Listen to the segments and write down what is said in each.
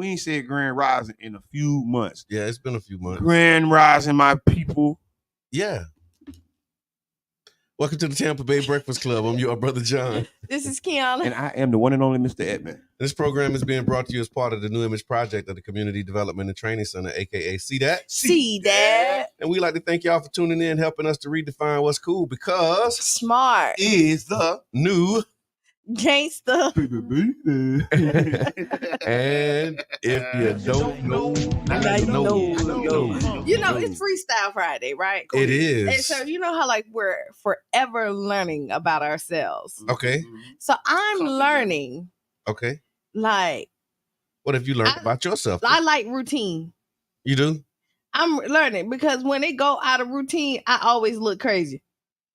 We ain't said Grand Rising in a few months. Yeah, it's been a few months. Grand Rising, my people. Yeah. Welcome to the Tampa Bay Breakfast Club. I'm your brother John. This is Qiana. And I am the one and only Mr. Edmond. This program is being brought to you as part of the New Image Project of the Community Development and Training Center, a.k.a. See That? See That. And we like to thank y'all for tuning in, helping us to redefine what's cool, because smart is the new gangster. And if you don't know, now you know. You know, it's Freestyle Friday, right? It is. And so you know how like we're forever learning about ourselves. Okay. So I'm learning. Okay. Like, what have you learned about yourself? I like routine. You do? I'm learning because when they go out of routine, I always look crazy.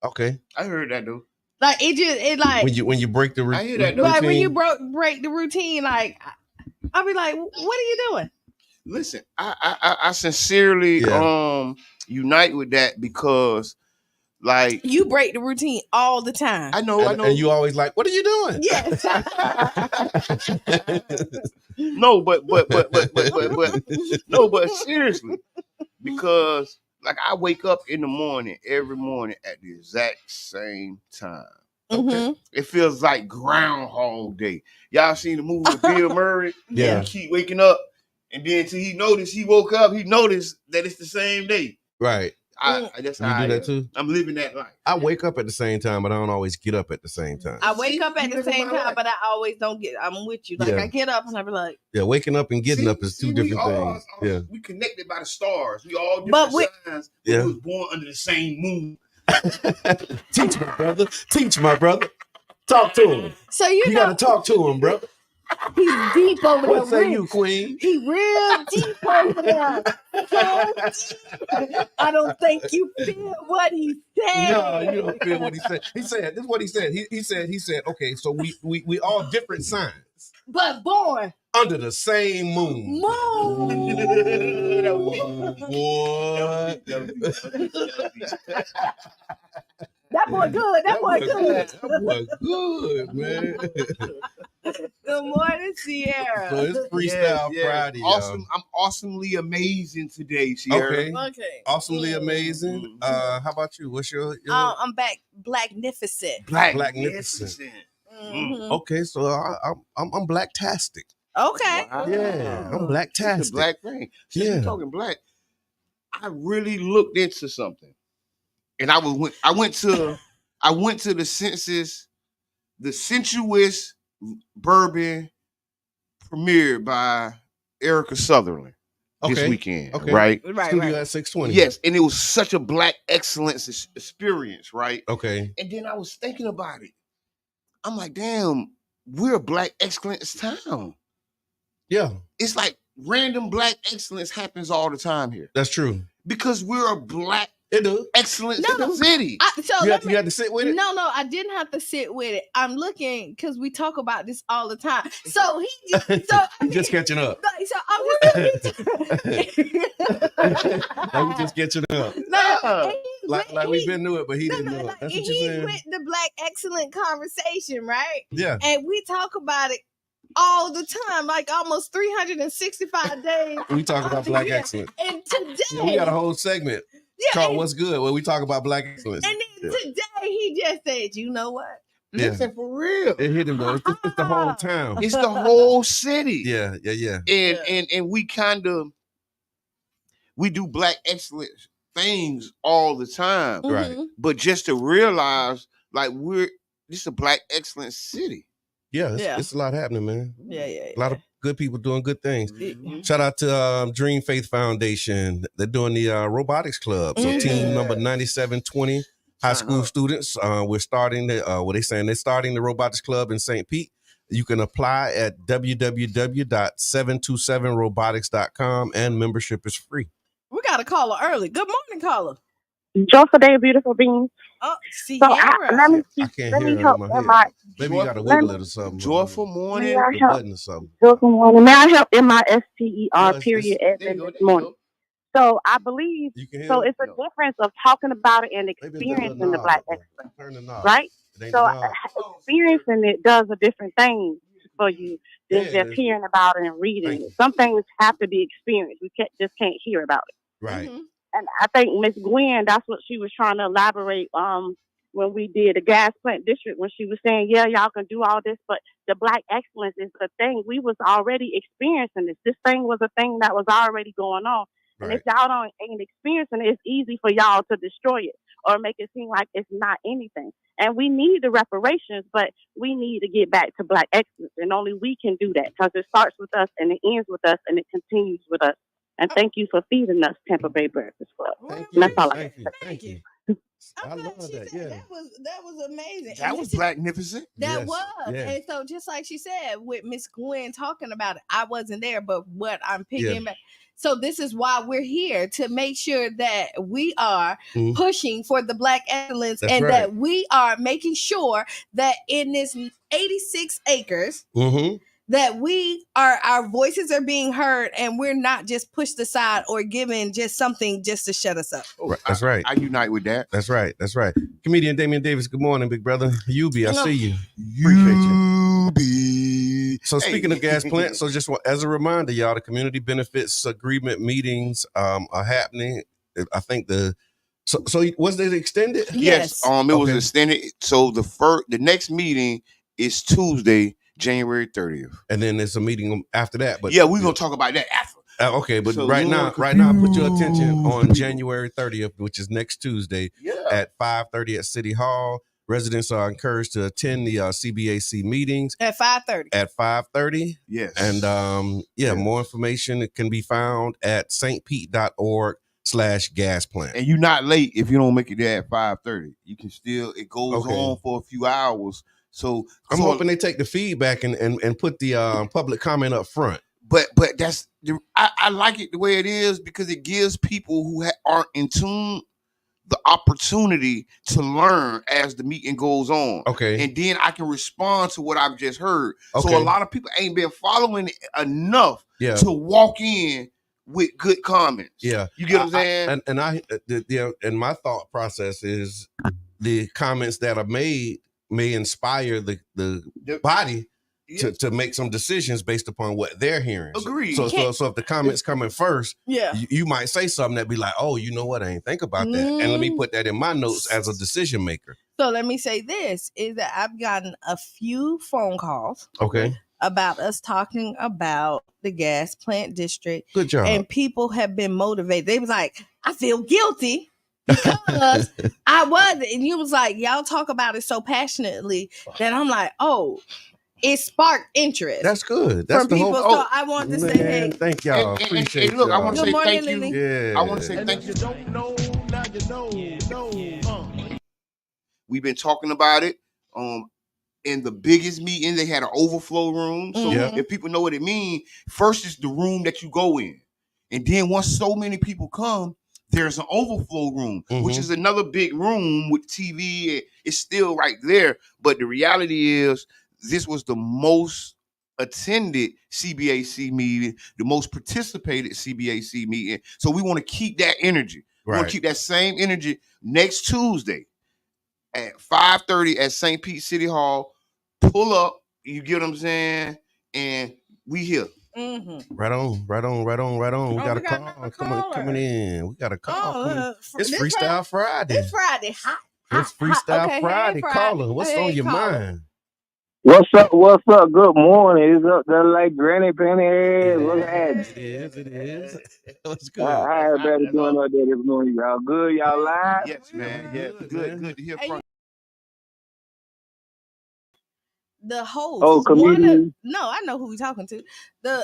Okay. I heard that though. Like it like when you break the I hear that, routine. Like when you break the routine, like I'll be like, what are you doing? Listen, I sincerely unite with that because like you break the routine all the time. I know. And you always like, what are you doing? Yes. No, but seriously, because like I wake up in the morning every morning at the exact same time. Mm-hmm. It feels like Groundhog Day. Y'all seen the movie with Bill Murray? Yeah. He keep waking up, and then until he woke up, he noticed that it's the same day. Right. That's you how do that too? I'm living that life. I wake up at the same time, but I don't always get up at the same time. I wake up at the same time, but I always don't get. I'm with you. Like I get up and I be like, yeah, waking up and getting up is two different things. Yeah, we connected by the stars. We all different signs. Yeah, we was born under the same moon. Teach my brother. Teach my brother. Talk to him. So you know, gotta talk to him, brother. He's deep over there. What say you, Queen? He real deep over there. So deep. I don't think you feel what he said. No, you don't feel what he said. He said, this is what he said. He said, okay, so we all different signs. But born under the same moon. Boy. That boy good. That boy good. That boy good, man. Good morning, Sierra. So it's Freestyle Friday. Awesome. Y'all. I'm awesomely amazing today, Sierra. Okay. Awesomely amazing. Mm-hmm. How about you? What's your I'm Blacknificent. Blacknificent. Mm-hmm. Okay, so I'm Blacktastic. Okay. Wow. Yeah, I'm Blacktastic. Black thing. Since we're talking black, I really looked into something. And I went to the census, the sensuous bourbon premiered by Erica Sutherland this weekend, right? Studio at 620. Yes, and it was such a black excellence experience, right? Okay. And then I was thinking about it. I'm like, damn, we're a black excellence town. Yeah. It's like random black excellence happens all the time here. That's true. Because we're a black excellence city. You had to sit with it? No, I didn't have to sit with it. I'm looking because we talk about this all the time. So he's just catching up. So I'm just like just catching up. Like we've been to it, but he didn't know it. That's what you're saying. With the black excellent conversation, right? Yeah. And we talk about it all the time, like almost 365 days. We talk about black excellence. And today we got a whole segment called "What's Good," where we talk about black excellence. And then today he just said, "You know what? Listen, for real, it hit him though. It's the whole town. It's the whole city. Yeah. And we do black excellence things all the time, right? But just to realize, like this is a black excellence city. Yeah, it's a lot happening, man. Yeah. A lot of good people doing good things. Mm-hmm. Shout out to Dream Faith Foundation. They're doing the robotics club. So team number 9720 high school students. We're starting they're starting the robotics club in St. Pete. You can apply at www.727robotics.com and membership is free. We got a caller early. Good morning, caller. Joyful day, beautiful beings. Oh, Sierra. So I can't hear it in my head. Maybe you got to wiggle it or something. Joyful morning. Button or something. Joyful morning. May I help MISTER period as in this morning? So I believe, so it's a difference of talking about it and experiencing the black excellence, right? So experiencing it does a different thing. for you than just hearing about it and reading it. Some things have to be experienced. We can't hear about it. Right. And I think Miss Gwen, that's what she was trying to elaborate when we did the gas plant district, when she was saying, yeah, y'all can do all this, but the Black excellence is the thing. We was already experiencing this. This thing was a thing that was already going on. And if y'all ain't experiencing it, it's easy for y'all to destroy it or make it seem like it's not anything. And we need the reparations, but we need to get back to Black excellence. And only we can do that because it starts with us and it ends with us and it continues with us. And thank you for feeding us, Tampa Bay Breakfast Club. That's all I have. Thank you. I love that. Yeah, that was amazing. That was magnificent. That was. And so just like she said, with Miss Gwen talking about it, I wasn't there, but what I'm picking back. So this is why we're here, to make sure that we are pushing for the Black excellence that we are making sure that in this 86 acres, that our voices are being heard and we're not just pushed aside or given just something just to shut us up. That's right. I unite with that. That's right. Comedian Damian Davis, good morning, big brother. Yubi, I see you. Appreciate you. So speaking of gas plants, so just as a reminder, y'all, the community benefits agreement meetings are happening. I think so was it extended? Yes. It was extended. So the next meeting is Tuesday, January 30th. And then there's a meeting after that. But we're gonna talk about that after. Okay, but so right now, put your attention on January 30th, which is next Tuesday at 5:30 at City Hall. Residents are encouraged to attend the CBAC meetings at 5:30. At 5:30, yes. And more information can be found at stpete.org/gas plant. And you're not late if you don't make it there at 5:30. You can still. It goes on for a few hours. So I'm hoping they take the feedback and put the public comment up front. But that's I like it the way it is because it gives people who aren't in tune the opportunity to learn as the meeting goes on. Okay. And then I can respond to what I've just heard. Okay. So a lot of people ain't been following it enough to walk in with good comments. Yeah. You get what I'm saying? And my thought process is the comments that are made may inspire the body to make some decisions based upon what they're hearing. Agreed. So if the comments coming first, you might say something that be like, oh, you know what? I ain't think about that. And let me put that in my notes as a decision maker. So let me say this, is that I've gotten a few phone calls. Okay. About us talking about the gas plant district. Good job. And people have been motivated. They was like, I feel guilty because I wasn't. And you was like, y'all talk about it so passionately that I'm like, oh, it sparked interest. That's good. That's from people. So I want to say, hey, thank y'all. Appreciate look, y'all. I want to say morning, thank Lily. you. Yeah. I want to say thank you. You don't know, now you know. We've been talking about it. In the biggest meeting, they had an overflow room. So if people know what it means, first is the room that you go in. And then once so many people come, there's an overflow room, which is another big room with TV. It's still right there. But the reality is, this was the most attended CBAC meeting, the most participated CBAC meeting. So we want to keep that energy. We want to keep that same energy next Tuesday at 5:30 at St. Pete City Hall. Pull up, you get what I'm saying? And we here. Right on. We got a call coming in. We got a call. It's Freestyle Friday. It's Friday. It's Freestyle Friday. Hey, caller, what's on your mind? What's up? Good morning. It's up there like Granny Penny. What's happening? It is. What's good? How everybody doing out there this morning? Y'all good? Y'all live? Yes, man. Yeah, good to hear from you. The host. Oh, comedian. I know who we're talking to. The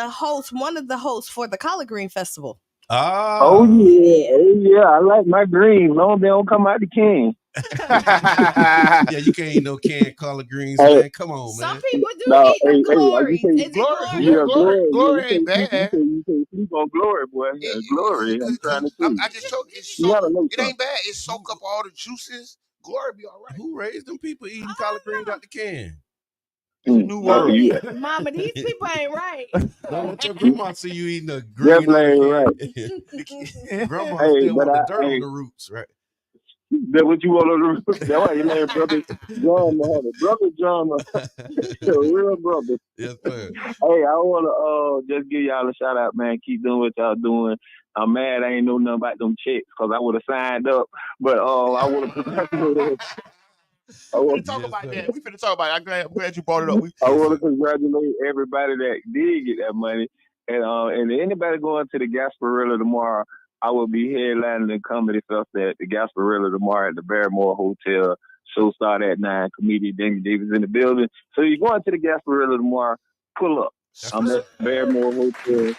host, one of the hosts for the Collard Green Festival. Oh yeah. I like my greens. Long they don't come out the can. Yeah, you can't eat no canned collard greens, man. Come on, man. Some people do eat the glory. Glory ain't bad. You can't sleep on glory, boy. Glory. I'm trying to see. I just told you, it ain't bad. It soak up all the juices. Glory be all right. Who raised them people eating collard greens out the can? It's a new word. Mama, these people ain't right. Don't let your grandma see you eating a green. Definitely ain't right. Grandma still want the dirt on the roots, right? That what you want to do? That's why your name brother John Muhammad. Brother John Muhammad. Real brother. Yes, sir. Hey, I wanna just give y'all a shout out, man. Keep doing what y'all doing. I'm mad I ain't know nothing about them checks because I would have signed up. But I want to congratulate. I We want finna talk Yes, about sir. that. We finna talk about it. I'm glad you brought it up. I Yes, want to sir. congratulate everybody that did get that money, and anybody going to the Gasparilla tomorrow. I will be headlining the comedy fest at the Gasparilla tomorrow at the Barrymore Hotel. Show start at 9. Comedian Damien Davis in the building. So you're going to the Gasparilla tomorrow. Pull up. That's I'm what's at up. Barrymore Hotel.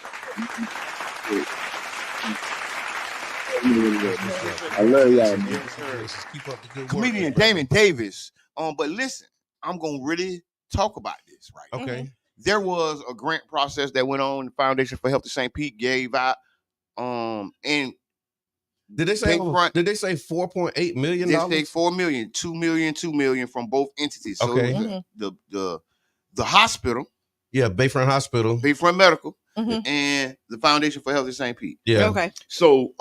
I love y'all, man. Congratulations. Keep up the good work. Comedian brother. Damon Davis. But listen, I'm gonna really talk about this, right? Okay. There was a grant process that went on. The Foundation for Health of St. Pete gave out. And Did they say Bayfront, did they say $4.8 million? they say 4 million, 2 million, 2 million from both entities. So Okay. it was the hospital, Yeah, Bayfront Hospital. Bayfront Medical, Mhm. and the Foundation for Health of St. Pete. Yeah. Okay. So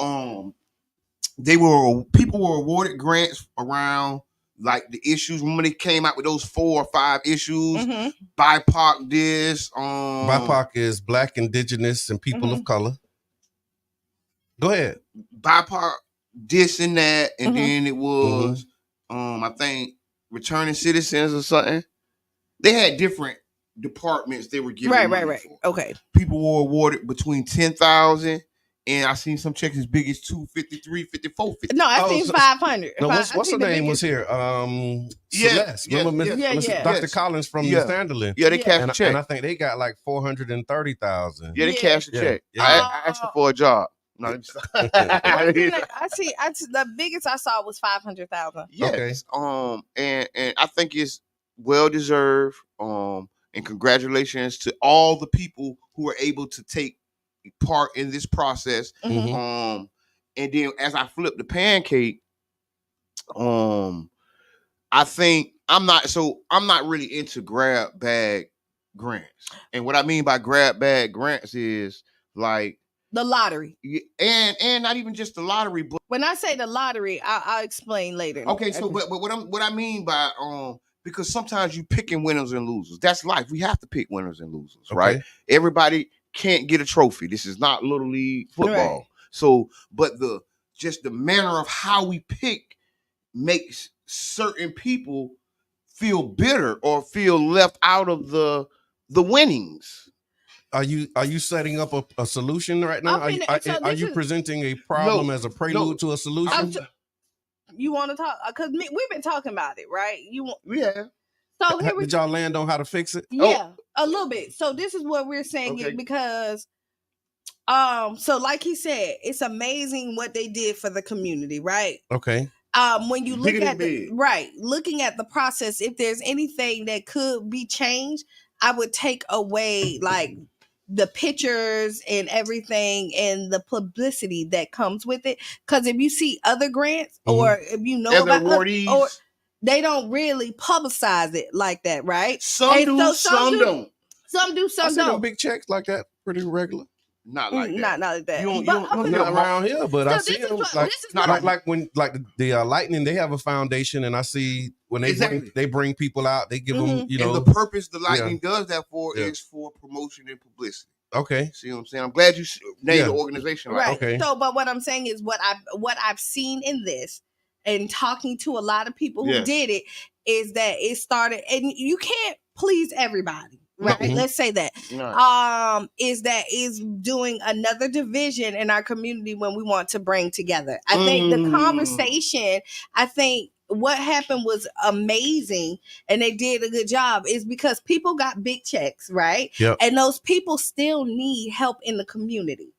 people were awarded grants around like the issues. Remember they came out with those 4 or 5 issues. Mhm. BIPOC this. BIPOC is Black, Indigenous, and people of color. Go ahead. BIPOC this and that, and Mhm. then it was I think returning citizens or something. They had different departments they were giving money for. Okay. People were awarded between 10,000 and I seen some checks as big as 253, 54, 50. No, I Oh, seen so- 500. No, I what's her seen the name was biggest- here? Yeah, Celeste. Remember Miss yeah. Dr. Yes. Collins from Yeah. Miss Sanderlin? Yeah, they Yeah. cashed And, a check. and I think they got like 430,000. Yeah, they Yeah. cashed a Yeah, check. yeah. I asked her for a job. No, One thing that I see, the biggest I saw was 500,000. yes. And I think it's well deserved. And congratulations to all the people who were able to take part in this process. Mhm. And then as I flip the pancake, I think I'm not really into grab bag grants. And what I mean by grab bag grants is like The lottery. and not even just the lottery, but When I say the lottery, I'll explain later. okay. So, but what I mean by because sometimes you picking winners and losers. That's life. We have to pick winners and losers, right? Okay. Everybody can't get a trophy. This is not little league football. Right. So, but the manner of how we pick makes certain people feel bitter or feel left out of the winnings. Are you setting up a solution right now? I'm finna- so Are this you is- presenting a problem No, as a prelude to a solution? You want to talk? Because we've been talking about it, right? Yeah. So here we Did y'all land on how to fix it? Yeah, a little bit. So this is what we're saying Okay. is because so like he said, it's amazing what they did for the community, right? Okay. When you look Bigger than at big. looking at the process, if there's anything that could be changed, I would take away like the pictures and everything and the publicity that comes with it. Because if you see other grants or if you know Other about awardees. or they don't really publicize it like that, right? Some And do, so some don't. Some do, I some see them don't. big checks like that pretty regular. Not like that. Not like that. You don't- But you don't- up you until- don't- Not around here, but I So see this is them what- like this is what- like when the Lightning, they have a foundation, and I see when they bring people out, they give them And the purpose the Lightning Yeah. does that for Yeah. is for promotion and publicity. Okay. See what I'm saying? I'm glad you named Yeah. the organization right. Okay. So, but what I'm saying is what I've seen in this and talking to a lot of people who Yes. did it is that it started, and you can't please everybody. Right. Mhm. Let's say that. Right. Is doing another division in our community when we want to bring together. I think the conversation, what happened was amazing and they did a good job is because people got big checks, right? Yep. And those people still need help in the community.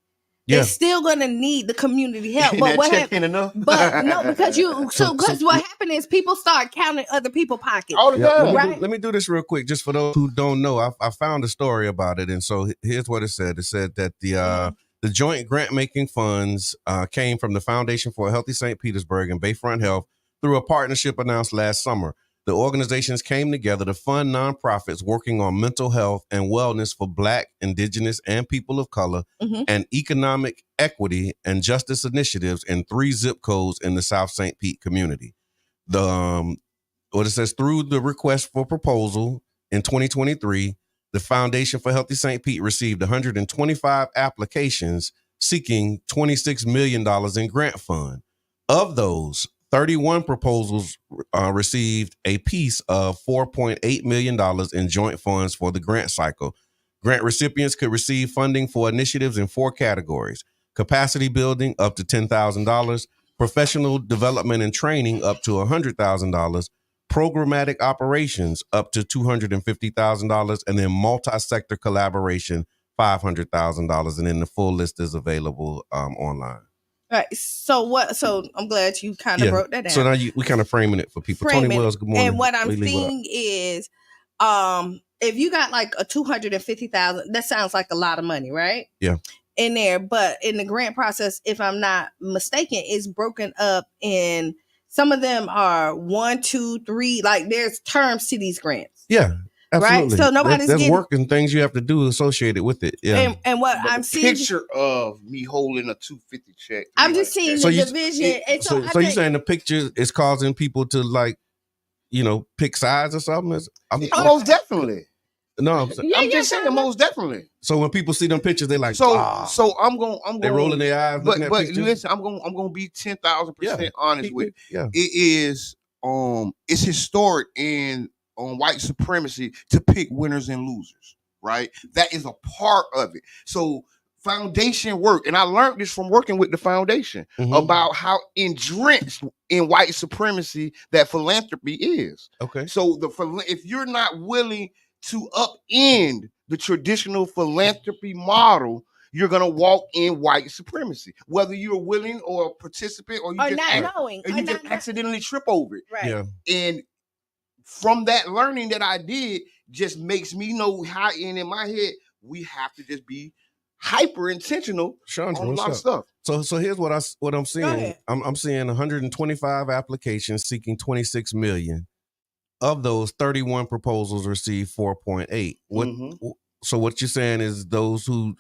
Yeah. They're still gonna need the community help. And But that what check happened? ain't enough? But no, because what happened is people start counting other people's pockets. all the Yeah, time. Right. let me do this real quick, just for those who don't know. I found a story about it, and so here's what it said. It said that the joint grant making funds came from the Foundation for a Healthy St. Petersburg and Bayfront Health through a partnership announced last summer. The organizations came together to fund nonprofits working on mental health and wellness for Black, Indigenous, and people of color, and economic equity and justice initiatives in 3 zip codes in the South St. Pete community. What it says, through the request for proposal in 2023, the Foundation for Healthy St. Pete received 125 applications seeking $26 million in grant fund. Of those, 31 proposals received a piece of $4.8 million in joint funds for the grant cycle. Grant recipients could receive funding for initiatives in 4 categories: capacity building up to $10,000, professional development and training up to $100,000, programmatic operations up to $250,000, and then multi-sector collaboration $500,000. And then the full list is available online. All right. So I'm glad you kind of broke that down. So now we kind of framing it for people. Tony Wells, good morning. And what I'm seeing is, if you got like a $250,000, that sounds like a lot of money, right? Yeah. In there, but in the grant process, if I'm not mistaken, it's broken up in. Some of them are 1, 2, 3. Like there's terms to these grants. Yeah, absolutely. Right. So nobody's there's work and things you have to do associated with it. Yeah. And what but I'm the seeing, picture of me holding a $250 check. I'm just seeing the division. So you're saying the picture is causing people to like, pick sides or something? Most definitely. No, I'm just saying most definitely. So when people see them pictures, they like, so I'm going. They're rolling their eyes. But listen, I'm going to be 10,000% honest with it. It is it's historic in white supremacy to pick winners and losers, right? That is a part of it. So foundation work, and I learned this from working with the foundation about how entrenched in white supremacy that philanthropy is. Okay. So if you're not willing to upend the traditional philanthropy model, you're gonna walk in white supremacy, whether you're willing or a participant or you just accidentally trip over it. Right. Yeah. And from that learning that I did, just makes me know how in my head we have to just be hyper intentional on a lot of stuff. So here's what I'm seeing. I'm seeing 125 applications seeking $26 million. Of those, 31 proposals received 4.8. So what you're saying is those who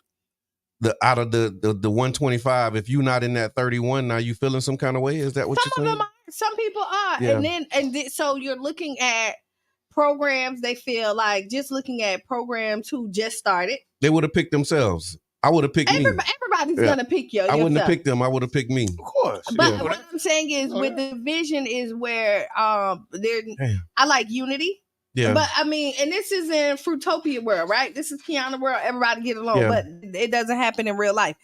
out of the 125, if you're not in that 31, now you feeling some kind of way? Is that what you're saying? Some people are. Yeah. So you're looking at programs, they feel like just looking at programs who just started. They would have picked themselves. I would have picked me. Everybody's gonna pick you. I wouldn't have picked them. I would have picked me. Of course. But what I'm saying is, with the vision is where I like unity. Yeah. But I mean, and this is in Fruitopia world, right? This is Qiana world. Everybody get along, but it doesn't happen in real life.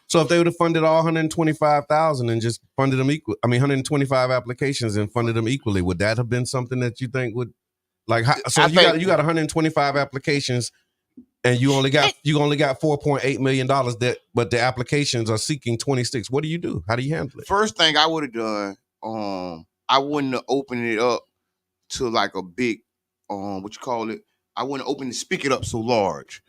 So if they would have funded all 125,000 and just funded them equal, 125 applications and funded them equally, would that have been something that you think would like? So you got 125 applications. And you only got $4.8 million but the applications are seeking 26. What do you do? How do you handle it? First thing I would have done, I wouldn't have opened it up to like a big, I wouldn't open the spigot up so large,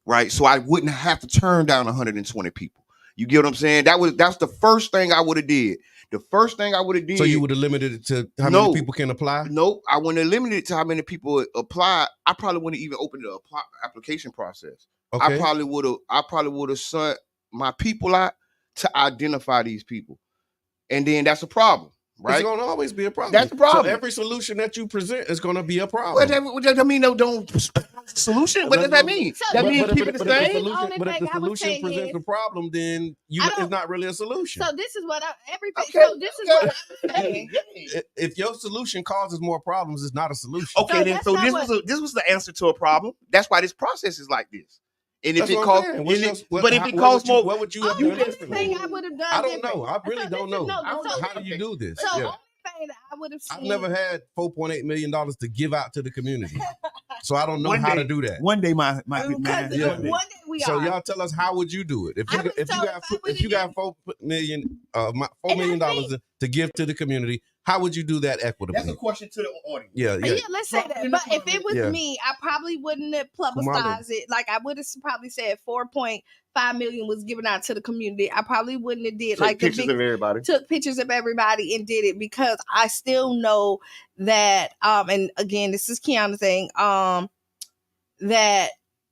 right? So I wouldn't have to turn down 120 people. You get what I'm saying? That's the first thing I would have did. The first thing I would have did. So you would have limited it to how many people can apply? No, I wouldn't have limited it to how many people apply. I probably wouldn't even open the application process. Okay. I probably would have sent my people out to identify these people, and then that's a problem, right? It's going to always be a problem. That's the problem. So every solution that you present is going to be a problem. What does that mean? Don't solution. What does that mean? That means keep it the same. But if the solution presents a problem, then it's not really a solution. So this is what I'm saying. If your solution causes more problems, it's not a solution. Okay, this was the answer to a problem. That's why this process is like this. And if it costs more, what would you have done? I would have done. I don't know. I really don't know. How do you do this? I would have seen. I've never had $4.8 million to give out to the community. So I don't know how to do that. One day my One day we so are. y'all tell us, how would you do it? If you got $4 million to give to the community, how would you do that equitably? That's a question to the audience. Yeah, let's say that. But if it was me, I probably wouldn't have publicized it. Like I would have probably said 4.5 million was given out to the community. I probably wouldn't have did took pictures of everybody and did it, because I still know that and again, this is Qiana's thing, that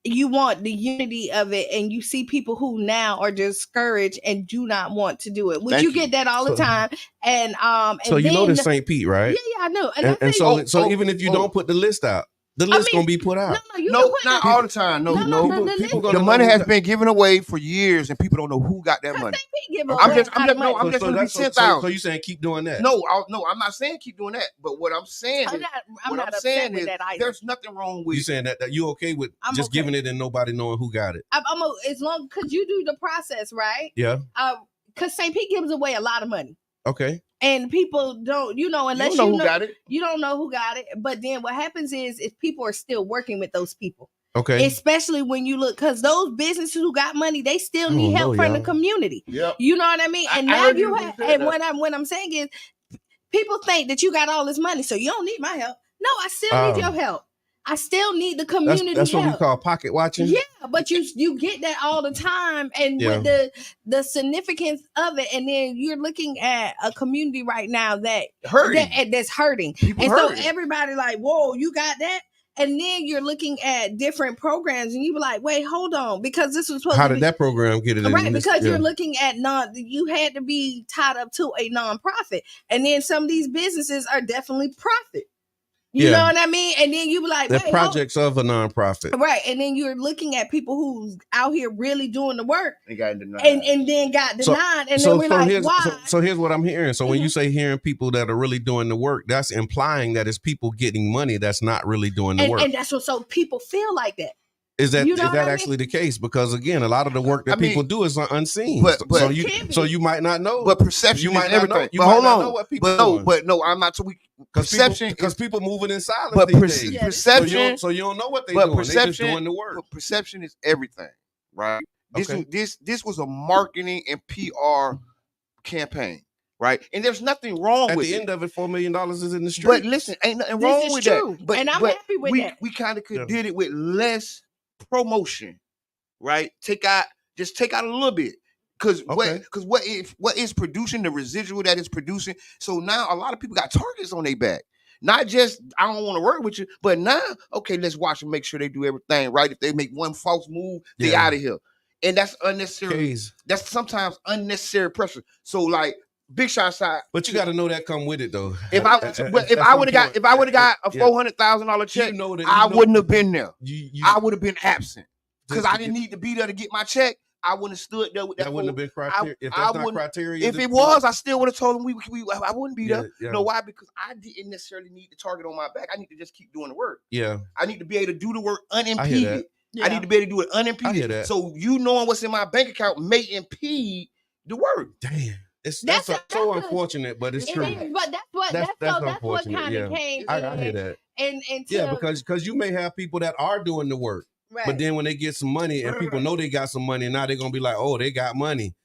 you want the unity of it, and you see people who now are discouraged and do not want to do it. Which you get that all the time. And so you know this St. Pete, right? Yeah, I know. And so even if you don't put the list out, the list gonna be put out. No, not all the time. No. The money has been given away for years, and people don't know who got that money. I'm just gonna be sent out. So you saying keep doing that? No, I'm not saying keep doing that. But what I'm saying is, there's nothing wrong with you saying that you okay with just giving it and nobody knowing who got it. As long because you do the process, right? Yeah. Because St. Pete gives away a lot of money. Okay. And people don't, unless you don't know who got it. You don't know who got it. But then what happens is if people are still working with those people. Okay. Especially when you look, because those businesses who got money, they still need help from the community. Yep. You know what I mean? And now you have, and what I'm saying is people think that you got all this money, so you don't need my help. No, I still need your help. I still need the community. That's help. what we call pocket watching. Yeah, but you get that all the time, and with the significance of it, and then you're looking at a community right now that's hurting. People hurting. So everybody like, whoa, you got that? And then you're looking at different programs, and you be like, wait, hold on, because this was supposed to be. How did that program get it? Right, because you're looking at you had to be tied up to a nonprofit, and then some of these businesses are definitely profit. You know what I mean? And then you be like, the projects of a nonprofit. Right. And then you're looking at people who's out here really doing the work. They got denied. And then got denied. And then we're like, why? So here's what I'm hearing. So when you say hearing people that are really doing the work, that's implying that it's people getting money that's not really doing the work. And that's what, so people feel like that. Is that actually the case? Because again, a lot of the work that people do is unseen. But so you might not know. But perception is everything. But hold on. But no, I'm not. So perception because people moving in silence. But these days. Perception. So you don't know what they're doing. They're just doing the work. But perception is everything, right? This was a marketing and PR campaign. Right, and there's nothing wrong with it. At the end of it, $4 million is in the street. But listen, ain't nothing wrong with that. But and I'm happy with that. We kind of did it with less promotion, right? Take out a little bit, because what is producing the residual that is producing. So now a lot of people got targets on their back. Not just I don't want to work with you, but now let's watch and make sure they do everything right. If they make one false move, they out of here, and that's unnecessary. That's sometimes unnecessary pressure. So like. Big shot side, but you got to know that come with it though. If I would have got a $400,000 check, I wouldn't have been there. I would have been absent because I didn't need to be there to get my check. I wouldn't have stood there with that. That wouldn't have been criteria. If that's not criteria, if it was, I still would have told them I wouldn't be there. You know why? Because I didn't necessarily need the target on my back. I need to just keep doing the work. Yeah, I need to be able to do the work unimpeded. I need to be able to do it unimpeded. So knowing what's in my bank account may impede the work. Damn. That's so unfortunate, but it's true. But that's what kind of came. I hear that. And because you may have people that are doing the work, but then when they get some money and people know they got some money, now they're gonna be like, oh, they got money.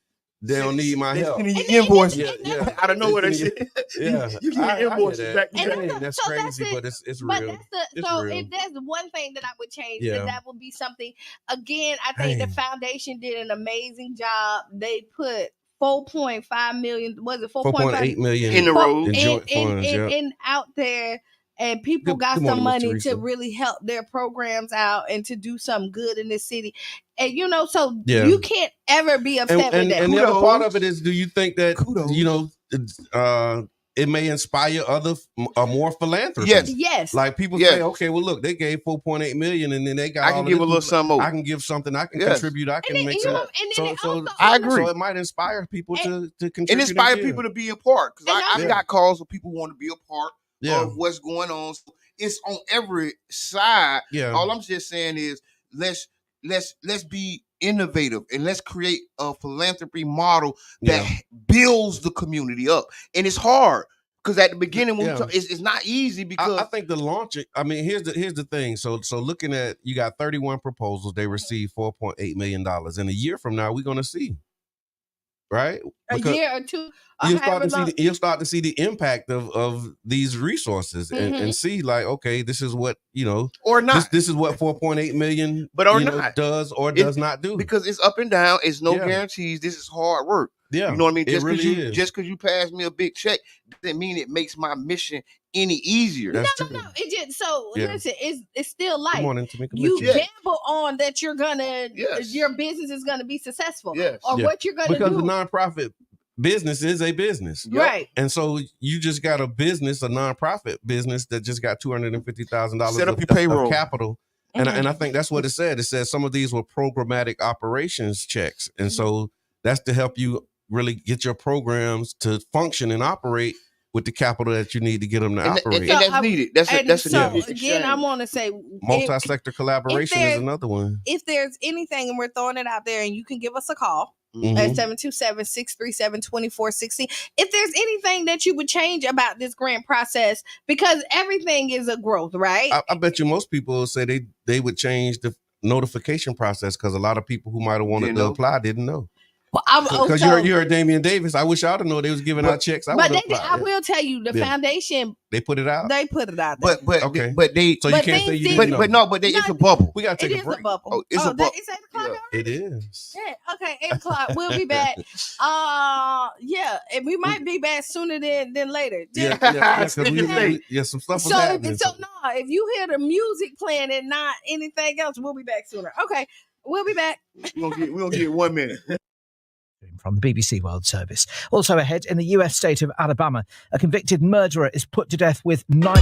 They don't need my help. Invoice. I don't know what they said. Yeah, you get invoices back. That's crazy, but it's real. If there's one thing that I would change, that would be something. Again, I think the foundation did an amazing job. They put 4.5 million, was it 4.8 million in the road and out there, and people got some money to really help their programs out and to do some good in this city. And so you can't ever be upset with that. And the other part of it is, do you think that it may inspire more philanthropy? Yes. Like people say, okay, well, look, they gave 4.8 million, and then they got. I can give a little something more. I can give something. I can contribute. I can make something. So I agree. So it might inspire people to contribute. And inspire people to be a part. Because I've got calls where people want to be a part of what's going on. So it's on every side. Yeah. All I'm just saying is let's be innovative and let's create a philanthropy model that builds the community up. And it's hard because at the beginning it's not easy because I think the launch. I mean, here's the thing. So looking at, you got 31 proposals. They received $4.8 million. In a year from now, we're gonna see. Right? a Because year or two. Or you'll start to see the impact of these resources and see like, okay, this is what, or not. This is what 4.8 million does or does not do. Because it's up and down. It's no guarantees. This is hard work. Yeah. You know what I mean? Just because you pass me a big check doesn't mean it makes my mission any easier. That's no. It just listen, it's still life. You gamble on that you're gonna your business is gonna be successful. Yes. Or what you're gonna do. Because the nonprofit business is a business. Right. And so you just got a nonprofit business that just got $250,000 set up your payroll of capital. And I think that's what it said. It said some of these were programmatic operations checks. And so that's to help you really get your programs to function and operate with the capital that you need to get them to operate. And that's needed. That's again, I want to say multi-sector collaboration is another one. If there's anything, and we're throwing it out there, and you can give us a call at 727-637-2460. If there's anything that you would change about this grant process, because everything is a growth, right? I bet you most people say they would change the notification process because a lot of people who might have wanted to apply didn't know. Because you heard Damian Davis. I wish y'all to know they was giving out checks. I will tell you, the foundation, they put it out. They put it out there. But they. So you can't say you didn't know. But it's a bubble. We gotta take a break. A bubble. Oh, it's a bubble. Is 8 o'clock? It is. Yeah. Okay, 8 o'clock. We'll be back. And we might be back sooner than later. Some stuff was happening. So if you hear the music playing and not anything else, we'll be back sooner. Okay, we'll be back. We're gonna get 1 minute. From the BBC World Service. Also ahead, in the US state of Alabama, a convicted murderer is put to death with 9...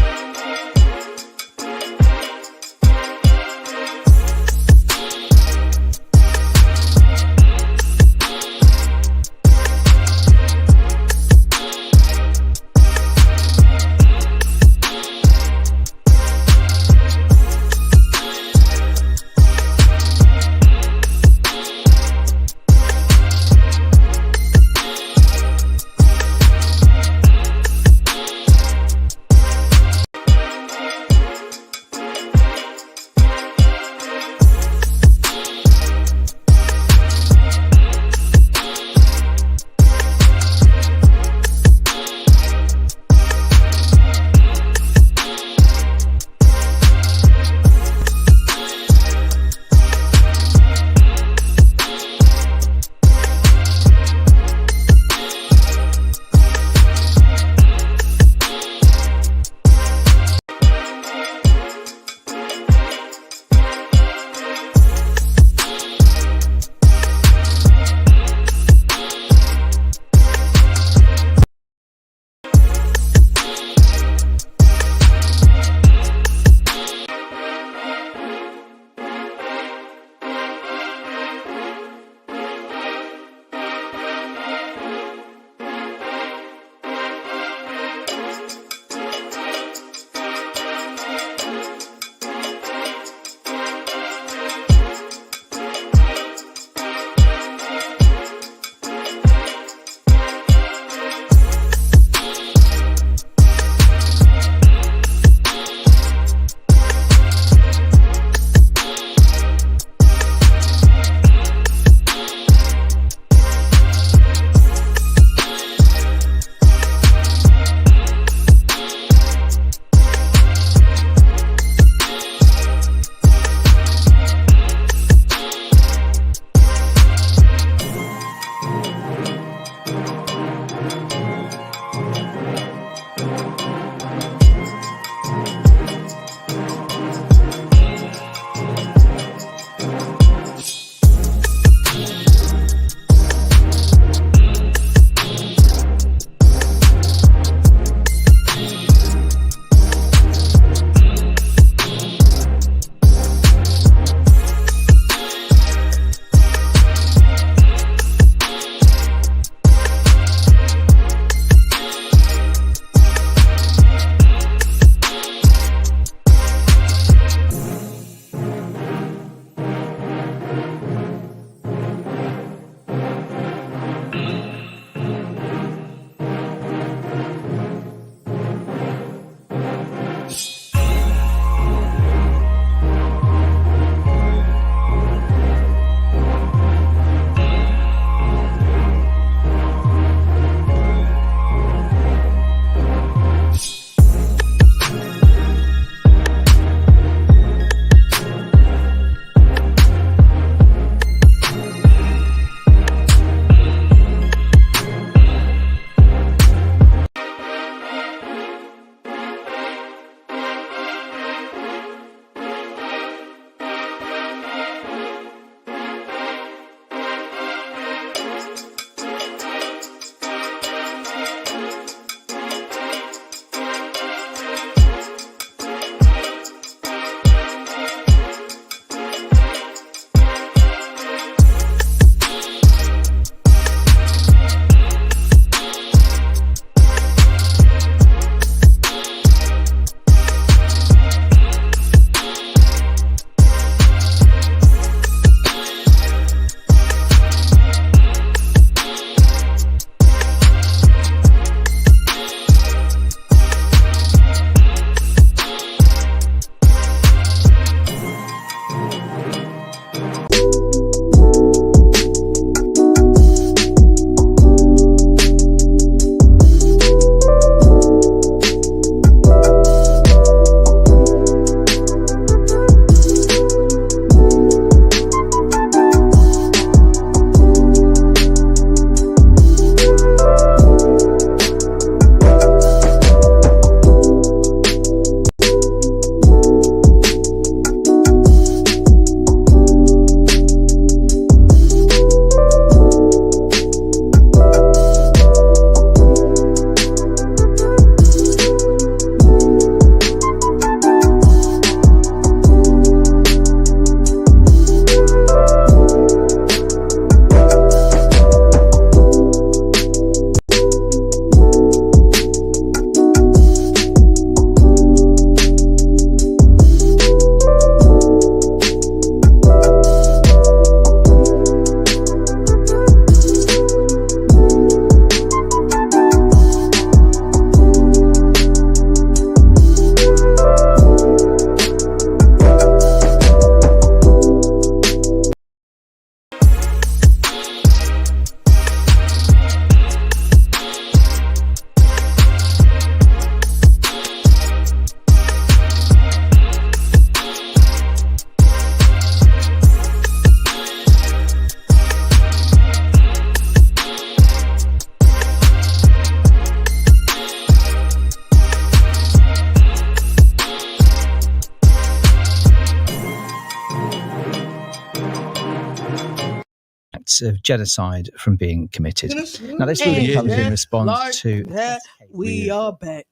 threats of genocide from being committed. Now, this ruling comes in response to... We are back.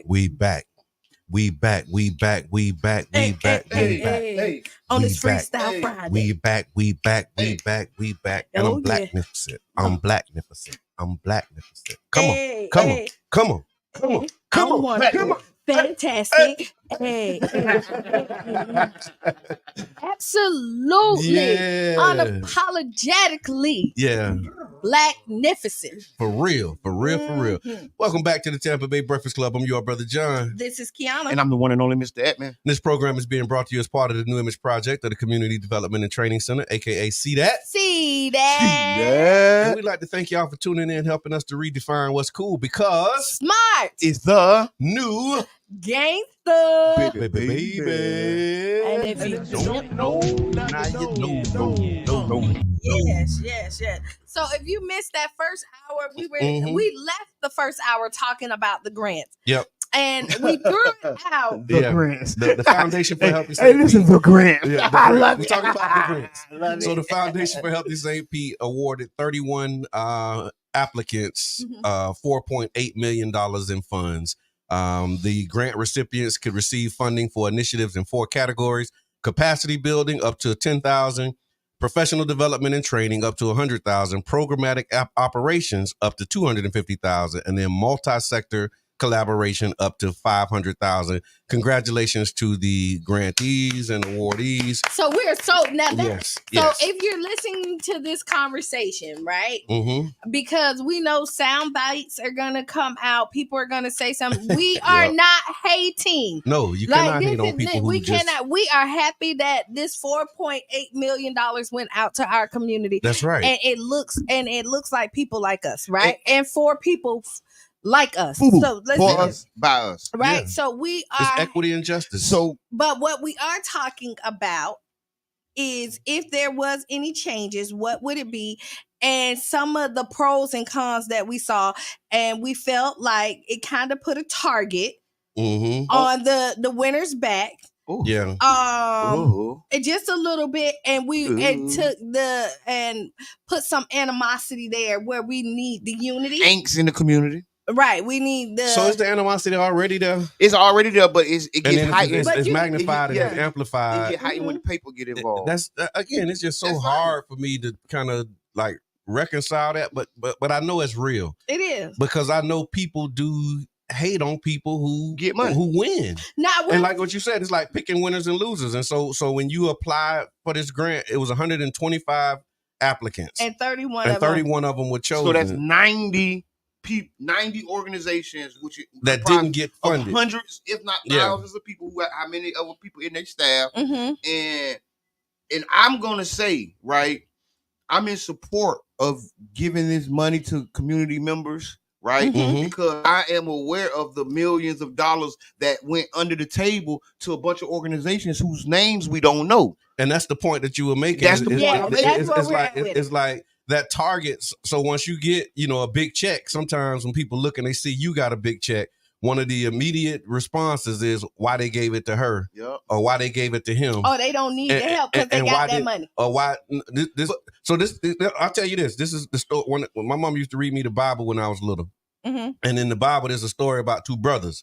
We back. We back. We back. We back. We back. We back. On this Freestyle Friday. We back. We back. We back. We back. And I'm blacknificent. I'm blacknificent. I'm blacknificent. Come on. Come on. Come on. Come on. Come on. Come on. Fantastic. Hey. Absolutely. Yeah. Unapologetically. Yeah. Blacknificent. For real. For real. For real. Welcome back to the Tampa Bay Breakfast Club. I'm your brother John. This is Qiana. And I'm the one and only Mr. Edman. This program is being brought to you as part of the New Image Project of the Community Development and Training Center, a.k.a. See That. See that. And we'd like to thank y'all for tuning in, helping us to redefine what's cool, because Smart is the new gangster. baby. And if you don't know, now you know. Yes. So if you missed that first hour, we left the first hour talking about the grants. Yep. And we threw it out. The grants. The Foundation for Healthy Hey, listen, the grants. Yeah, I love We're it. talking about the grants. I love So it. the Foundation for Healthy St. Pete awarded 31 applicants $4.8 million in funds. The grant recipients could receive funding for initiatives in 4 categories: capacity building up to 10,000, professional development and training up to 100,000, programmatic operations up to 250,000, and then multi-sector collaboration up to 500,000. Congratulations to the grantees and awardees. So we're now that, Yes. If you're listening to this conversation, right? Mm-hmm. Because we know sound bites are gonna come out, people are gonna say something. We are not hating. No, you cannot hate on is people who we just... cannot. We are happy that this $4.8 million went out to our community. That's right. And it looks like people like us, right? And for people like us. Boo-boo. So let's For do us, it. by us. Right. Yeah. So we It's are equity and justice. So, but what we are talking about is if there was any changes, what would it be? And some of the pros and cons that we saw, and we felt like it kind of put a target on the winner's back. Yeah. And just a little bit, and we took and put some animosity there where we need the unity. Angst in the community. Right. We need the... So is the animosity already there? It's already there, but it gets heightened. It's magnified and it's amplified. It gets heightened when the paper get involved. That's again, it's just so hard for me to kind of like reconcile that, but I know it's real. It is. Because I know people do hate on people who get money, who win. Now, and like what you said, it's like picking winners and losers. And so when you apply for this grant, it was 125 applicants. And 31 of them were chosen. So that's 90 organizations that didn't get funded. Hundreds, if not thousands of people who how many other people in their staff. And I'm gonna say, right, I'm in support of giving this money to community members, right? Because I am aware of the millions of dollars that went under the table to a bunch of organizations whose names we don't know. And that's the point that you were making. That's the point. It's like that target. So once you get, a big check, sometimes when people look and they see you got a big check, one of the immediate responses is why they gave it to her, or why they gave it to him. Oh, they don't need the help because they got that money. Or why this? So this, I'll tell you this. This is the story. When my mom used to read me the Bible when I was little. And in the Bible, there's a story about 2 brothers.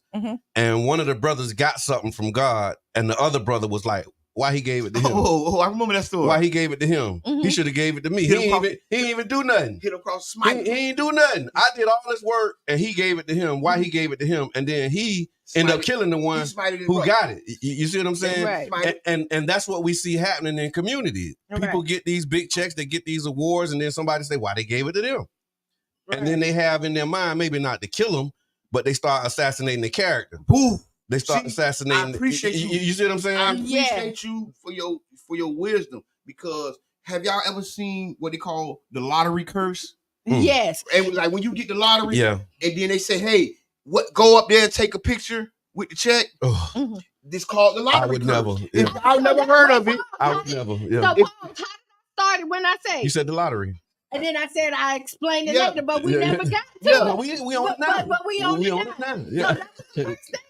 And one of the brothers got something from God, and the other brother was like, why he gave it to him? Oh, I remember that story. Why he gave it to him? He should have gave it to me. He ain't even do nothing. Hit him across smite. He ain't do nothing. I did all this work, and he gave it to him. Why he gave it to him? And then he ended up killing the one who got it. You see what I'm saying? Right. And that's what we see happening in community. People get these big checks, they get these awards, and then somebody say, why they gave it to them? Right. And then they have in their mind, maybe not to kill them, but they start assassinating the character. Boo. They start assassinating. I appreciate you. You see what I'm saying? I appreciate you for your wisdom, because have y'all ever seen what they call the lottery curse? Yes. And like when you get the lottery, and then they say, "Hey, go up there and take a picture with the check." This called the lottery curse. I've never heard of it. I would never. So, how did I start when I say you said the lottery? And then I said I explained it later, but we never got to it. We on it now. But we on it now. Yeah. So that's the first thing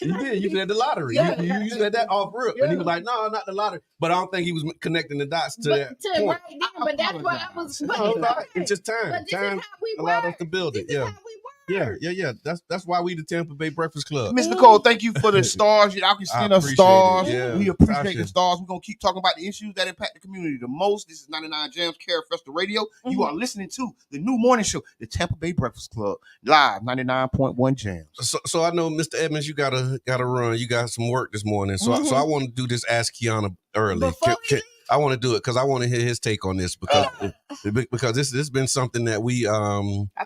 You did. You said the lottery. Yeah. You said that off rip. And he was like, no, not the lottery. But I don't think he was connecting the dots to that point. Right then, but that's why I was. But No, it's, okay. it's just time. But this Time is how we allowed work. us to build it. This is Yeah. how we work. Yeah. That's why we the Tampa Bay Breakfast Club. Miss Nicole, thank you for the stars. Y'all can send us appreciate stars. it, yeah. We appreciate Tasha. the stars. We're going to keep talking about the issues that impact the community the most. This is 99 Jams Care Festival Radio. You are listening to the new morning show, the Tampa Bay Breakfast Club, live 99.1 Jams. So I know, Mr. Edmonds, you gotta run. You got some work this morning. So I want to do this Ask Qiana early. I want to do it because I want to hear his take on this because this has been something that we I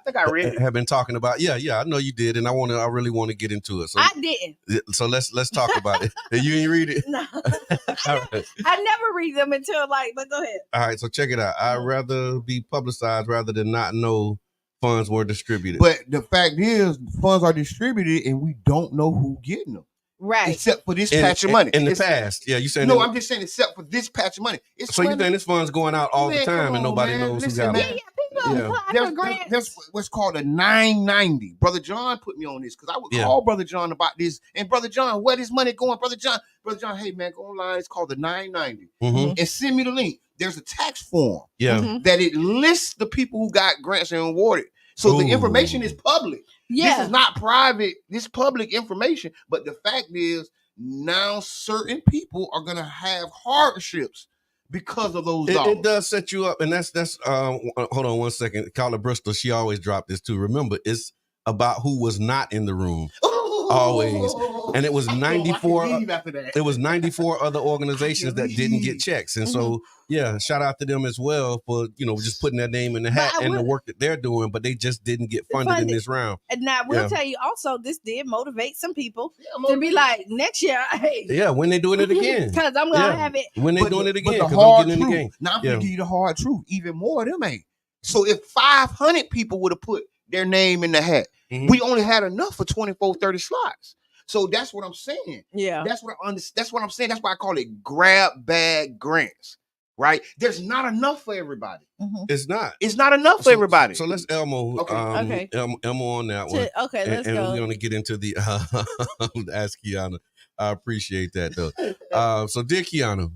think I read it. have been talking about. Yeah, I know you did, and I really want to get into it. So I didn't. So let's talk about it. You ain't read it? No. All right. I never read them until but go ahead. All right, so check it out. I'd rather be publicized rather than not know funds were distributed. But the fact is, funds are distributed and we don't know who getting them. Right. Except for this patch of money. In the past. Yeah, you saying no, I'm just saying except for this patch of money. So you think this fund's going out all the time and nobody knows who got it? There's what's called a 990. Brother John put me on this because I would call Brother John about this. And Brother John, where this money going? Brother John, hey man, go online. It's called the 990. And send me the link. There's a tax form that it lists the people who got grants and awarded. So the information is public. Yeah. This is not private. This is public information. But the fact is, now certain people are going to have hardships because of those dollars. It does set you up. And that's hold on one second. Carla Bristol, she always dropped this too. Remember, it's about who was not in the room. Always. And it was 94. It was 94 other organizations that didn't get checks. And so, shout out to them as well for, just putting their name in the hat and the work that they're doing, but they just didn't get funded in this round. And now we'll tell you also, this did motivate some people to be like, next year, hey. Yeah, when they doing it again. Because I'm going to have it. When they doing it again, because I'm getting in the game. Now I'm going to give you the hard truth. Even more of them ain't. So if 500 people would have put their name in the hat, we only had enough for 24, 30 slots. So that's what I'm saying. Yeah. That's what I'm saying. That's why I call it grab bag grants. Right? There's not enough for everybody. It's not. It's not enough for everybody. So let's Elmo. Elmo on that one. Okay, let's go. And we're going to get into the Ask Qiana. I appreciate that though. So dear Qiana,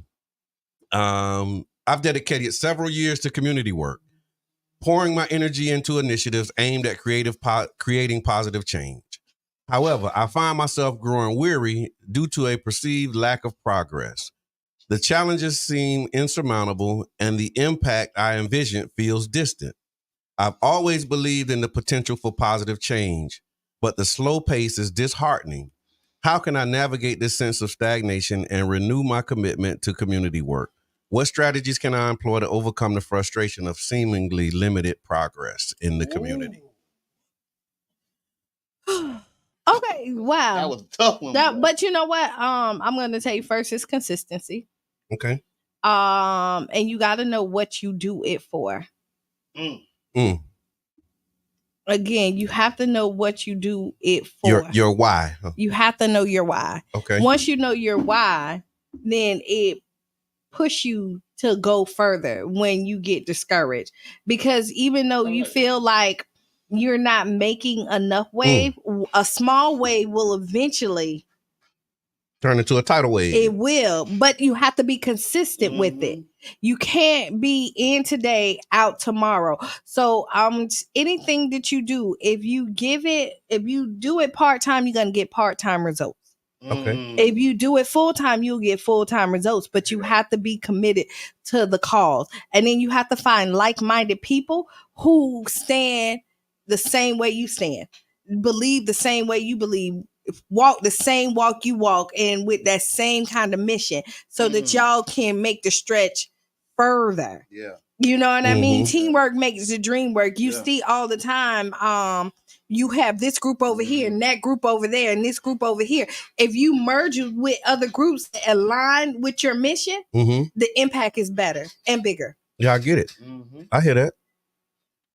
I've dedicated several years to community work, pouring my energy into initiatives aimed at creating positive change. However, I find myself growing weary due to a perceived lack of progress. The challenges seem insurmountable and the impact I envision feels distant. I've always believed in the potential for positive change, but the slow pace is disheartening. How can I navigate this sense of stagnation and renew my commitment to community work? What strategies can I employ to overcome the frustration of seemingly limited progress in the community? Okay, wow. That was a tough one. But you know what? I'm going to tell you first, it's consistency. Okay. And you got to know what you do it for. Again, you have to know what you do it for. Your why. Huh? You have to know your why. Okay. Once you know your why, then it push you to go further when you get discouraged. Because even though you feel like you're not making enough wave, a small wave will eventually turn into a tidal wave. It will, but you have to be consistent with it. You can't be in today, out tomorrow. So anything that you do, if you do it part-time, you're going to get part-time results. Okay. If you do it full-time, you'll get full-time results, but you have to be committed to the cause. And then you have to find like-minded people who stand the same way you stand, believe the same way you believe, walk the same walk you walk, and with that same kind of mission, so that y'all can make the stretch further. Yeah. You know what I mean? Teamwork makes the dream work. You see all the time, you have this group over here and that group over there and this group over here. If you merge with other groups that align with your mission, the impact is better and bigger. Yeah, I get it. I hear that.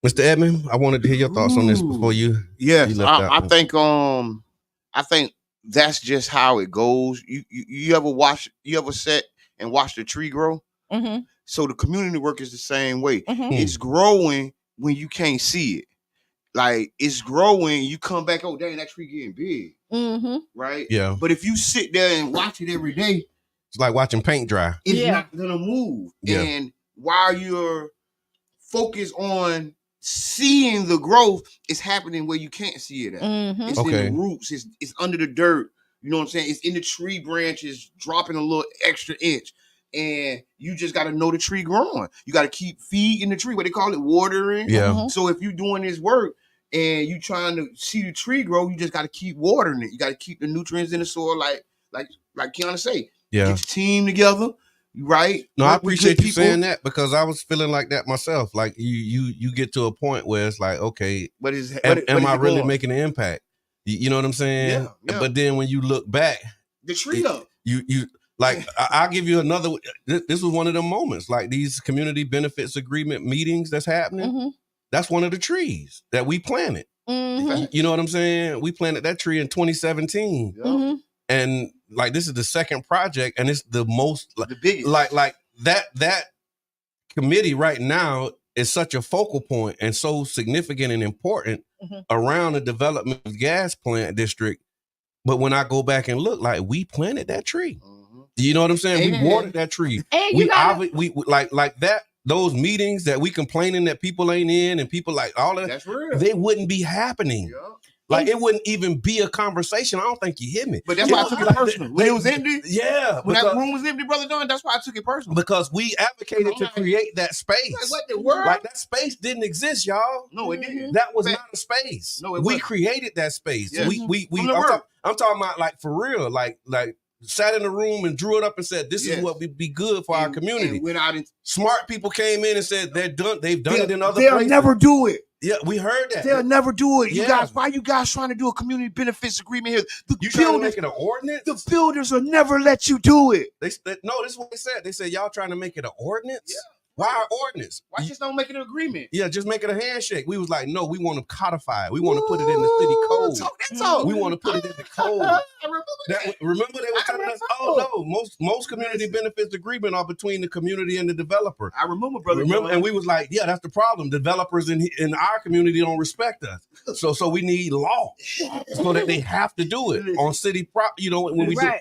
Mr. Edmond, I wanted to hear your thoughts on this before you. Yes, I think that's just how it goes. You ever sit and watch the tree grow? So the community work is the same way. It's growing when you can't see it. Like, it's growing, you come back, oh dang, that tree getting big. right? Yeah. But if you sit there and watch it every day, it's like watching paint dry. It's not gonna move. Yeah. And while you're focused on seeing the growth, it's happening where you can't see it at. It's in the roots. It's under the dirt. You know what I'm saying? It's in the tree branches, dropping a little extra inch. And you just got to know the tree growing. You got to keep feeding the tree, what they call it, watering. Yeah. So if you're doing this work and you trying to see the tree grow, you just got to keep watering it. You got to keep the nutrients in the soil, like Qiana say. Yeah. Get your team together, right? No, I appreciate you saying that, because I was feeling like that myself. Like you get to a point where it's like, okay, am I really making an impact? You know what I'm saying? Yeah. But then when you look back, the tree up. You like I'll give you another. This was one of the moments, like these community benefits agreement meetings that's happening. That's one of the trees that we planted. You know what I'm saying? We planted that tree in 2017. And like, this is the second project, and it's the most, the biggest. Like that committee right now is such a focal point and so significant and important around the development of the gas plant district. But when I go back and look, like, we planted that tree. You know what I'm saying? We watered that tree. And we like that. Those meetings that we complaining that people ain't in, and people like all of that, that's real. They wouldn't be happening. Like, it wouldn't even be a conversation. I don't think you hit me. But that's why I took it personal. When it was empty, when because, that room was empty, Brother Don, that's why I took it personal. Because we advocated to create that space. Like, what the world? Like, that space didn't exist, y'all. No, it didn't. That was not a space. No, it we wasn't. created that space. Yeah. I'm talking about, like, for real, like sat in the room and drew it up and said, this is what would be good for our community. And went out and smart people came in and said they've done it in other places. They'll places. never do it. Yeah, we heard that. They'll never do it. Yeah. You guys, why you guys trying to do a community benefits agreement here? You trying to make it an ordinance? The builders will never let you do it. No, this is what they said. They said, y'all trying to make it an ordinance? Yeah. Why ordinance? Why just don't make it an agreement? Yeah, just make it a handshake. We was like, no, we want to codify it. We want to put it in the city code. Talk. We want to put it in the code. Remember they were telling us, oh no, most community benefits agreement are between the community and the developer. I remember, brother. And we was like, yeah, that's the problem. Developers in our community don't respect us. So we need law so that they have to do it on city property. When we do,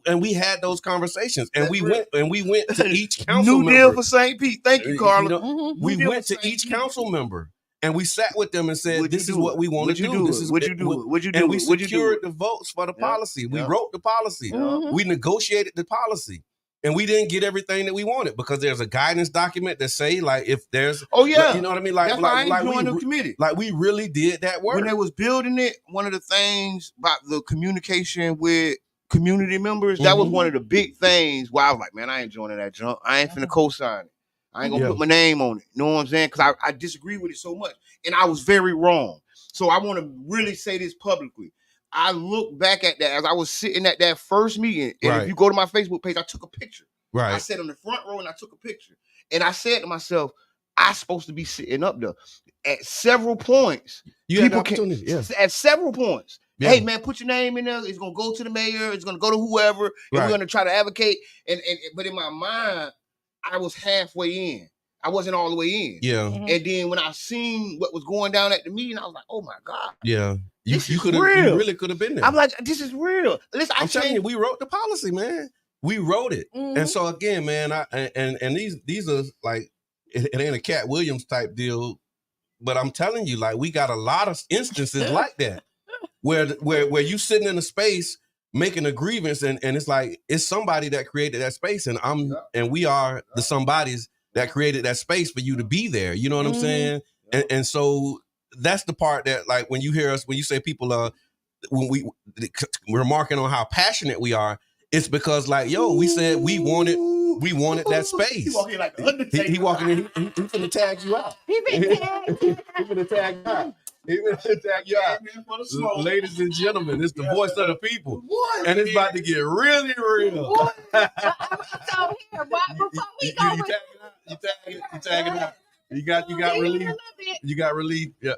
and we had those conversations, and we went to each council member. New deal for St. Pete. Thank you, Carla. We went to each council member and we sat with them and said, "This is what we want to do. This is what you do. And we secured the votes for the policy. We wrote the policy. We negotiated the policy. And we didn't get everything that we wanted, because there's a guidance document that say, like, if there's, you know what I mean, like we really did that work. When they was building it, one of the things about the communication with community members, that was one of the big things where I was like, man, I ain't joining that junk. I ain't finna co-sign it. I ain't gonna put my name on it. You know what I'm saying? Because I disagree with it so much, and I was very wrong. So I want to really say this publicly. I look back at that as I was sitting at that first meeting, and if you go to my Facebook page, I took a picture. I sat on the front row and I took a picture, and I said to myself, I'm supposed to be sitting up there. At several points, at several points. Yeah. Hey man, put your name in there. It's gonna go to the mayor. It's gonna go to whoever. And we're gonna try to advocate. But in my mind, I was halfway in. I wasn't all the way in. Yeah. And then when I seen what was going down at the meeting, I was like, oh my God. Yeah. You really could have been there. I'm like, this is real. Listen, I'm telling you, we wrote the policy, man. We wrote it. And so again, man, these are like, it ain't a Cat Williams type deal, but I'm telling you, like, we got a lot of instances like that where you sitting in a space making a grievance, and it's like, it's somebody that created that space, and we are the somebodies that created that space for you to be there. You know what I'm saying? And so that's the part that, like, when you hear us, when you say people are, when we remarking on how passionate we are, it's because, like, yo, we said we wanted that space. He walking like the Undertaker. He walking in. He finna tag you out. He finna tag you out. He finna tag you out. Ladies and gentlemen, it's the voice of the people, and it's about to get really real. So here, before we go, you tagging out. You got relief. You got relief. Yeah.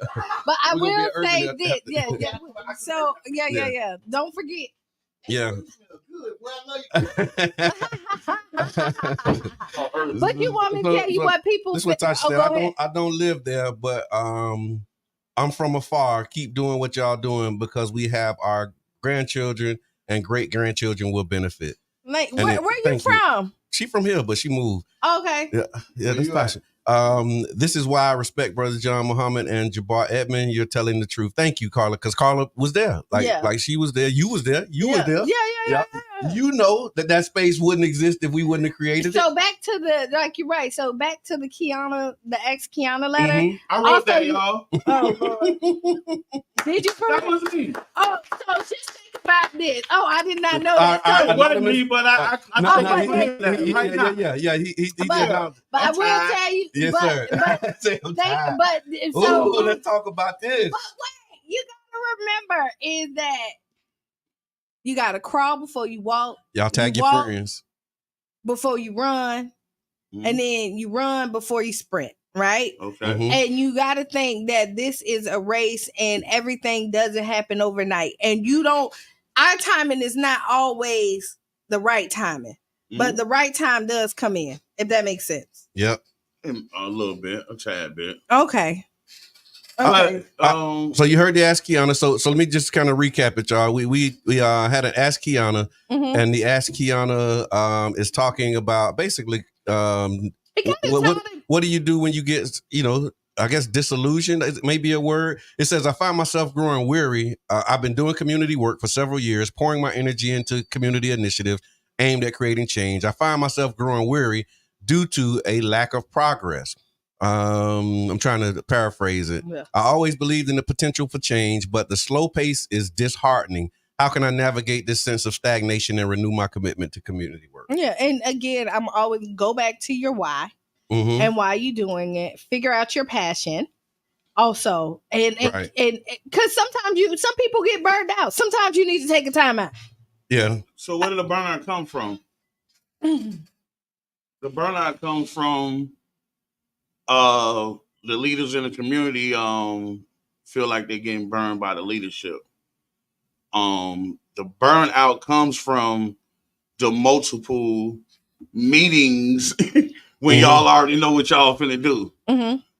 But I will say this. Yeah. So yeah. Don't forget. Yeah. But you want me to tell you what people this is what Tasha said. I don't live there, but I'm from afar. Keep doing what y'all doing, because we have our grandchildren, and great grandchildren will benefit. Like, where you from? She from here, but she moved. Okay. Yeah, that's Tasha. This is why I respect Brother John Muhammad and Jabbar Edmond. You're telling the truth. Thank you, Carla, because Carla was there. Like she was there. You was there. You was there. Yeah. You know that space wouldn't exist if we wouldn't have created it. So back to you're right. So back to the Qiana, the ex-Qiana letter. Mm-hmm. I wrote that, y'all. Oh, Lord. Did you? That was me. Oh, so just think about this. Oh, I did not know that. It wasn't me, but I yeah. He did. But I will tell you. Yes, sir. Let's talk about this. But wait, you gotta remember is that you gotta crawl before you walk. Y'all tag your friends before you run, and then you run before you sprint. Right? Okay. And you got to think that this is a race and everything doesn't happen overnight. And our timing is not always the right timing, but the right time does come in, if that makes sense. Yep. A little bit, a tad bit. Okay. So you heard the Ask Qiana. So let me just kind of recap it, y'all. We had an Ask Qiana, and the Ask Qiana is talking about basically what do you do when you get, I guess disillusioned may be a word. It says, I find myself growing weary. I've been doing community work for several years, pouring my energy into community initiatives aimed at creating change. I find myself growing weary due to a lack of progress. I'm trying to paraphrase it. Yeah. I always believed in the potential for change, but the slow pace is disheartening. How can I navigate this sense of stagnation and renew my commitment to community work? Yeah, and again, I'm always go back to your why and why you doing it. Figure out your passion. Also, and because sometimes some people get burned out. Sometimes you need to take a time out. Yeah. So where did the burnout come from? The burnout comes from the leaders in the community feel like they're getting burned by the leadership. The burnout comes from the multiple meetings when y'all already know what y'all finna do.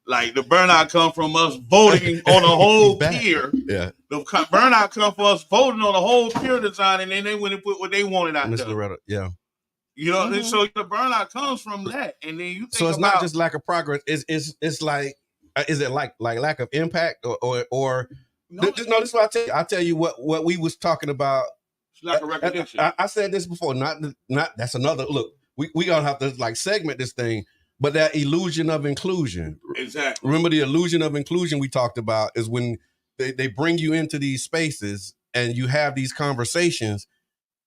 Like the burnout come from us voting on a whole pier. Yeah. The burnout come from us voting on a whole pier design, and then they went and put what they wanted out there. Loretta, yeah. You know, and so the burnout comes from that, and then you think so it's not just lack of progress. It's like, is it like lack of impact or no? This is what I tell you. I tell you what we was talking about. It's lack of recognition. I said this before. Not that's another look. We gonna have to like segment this thing, but that illusion of inclusion. Exactly. Remember the illusion of inclusion we talked about is when they bring you into these spaces and you have these conversations.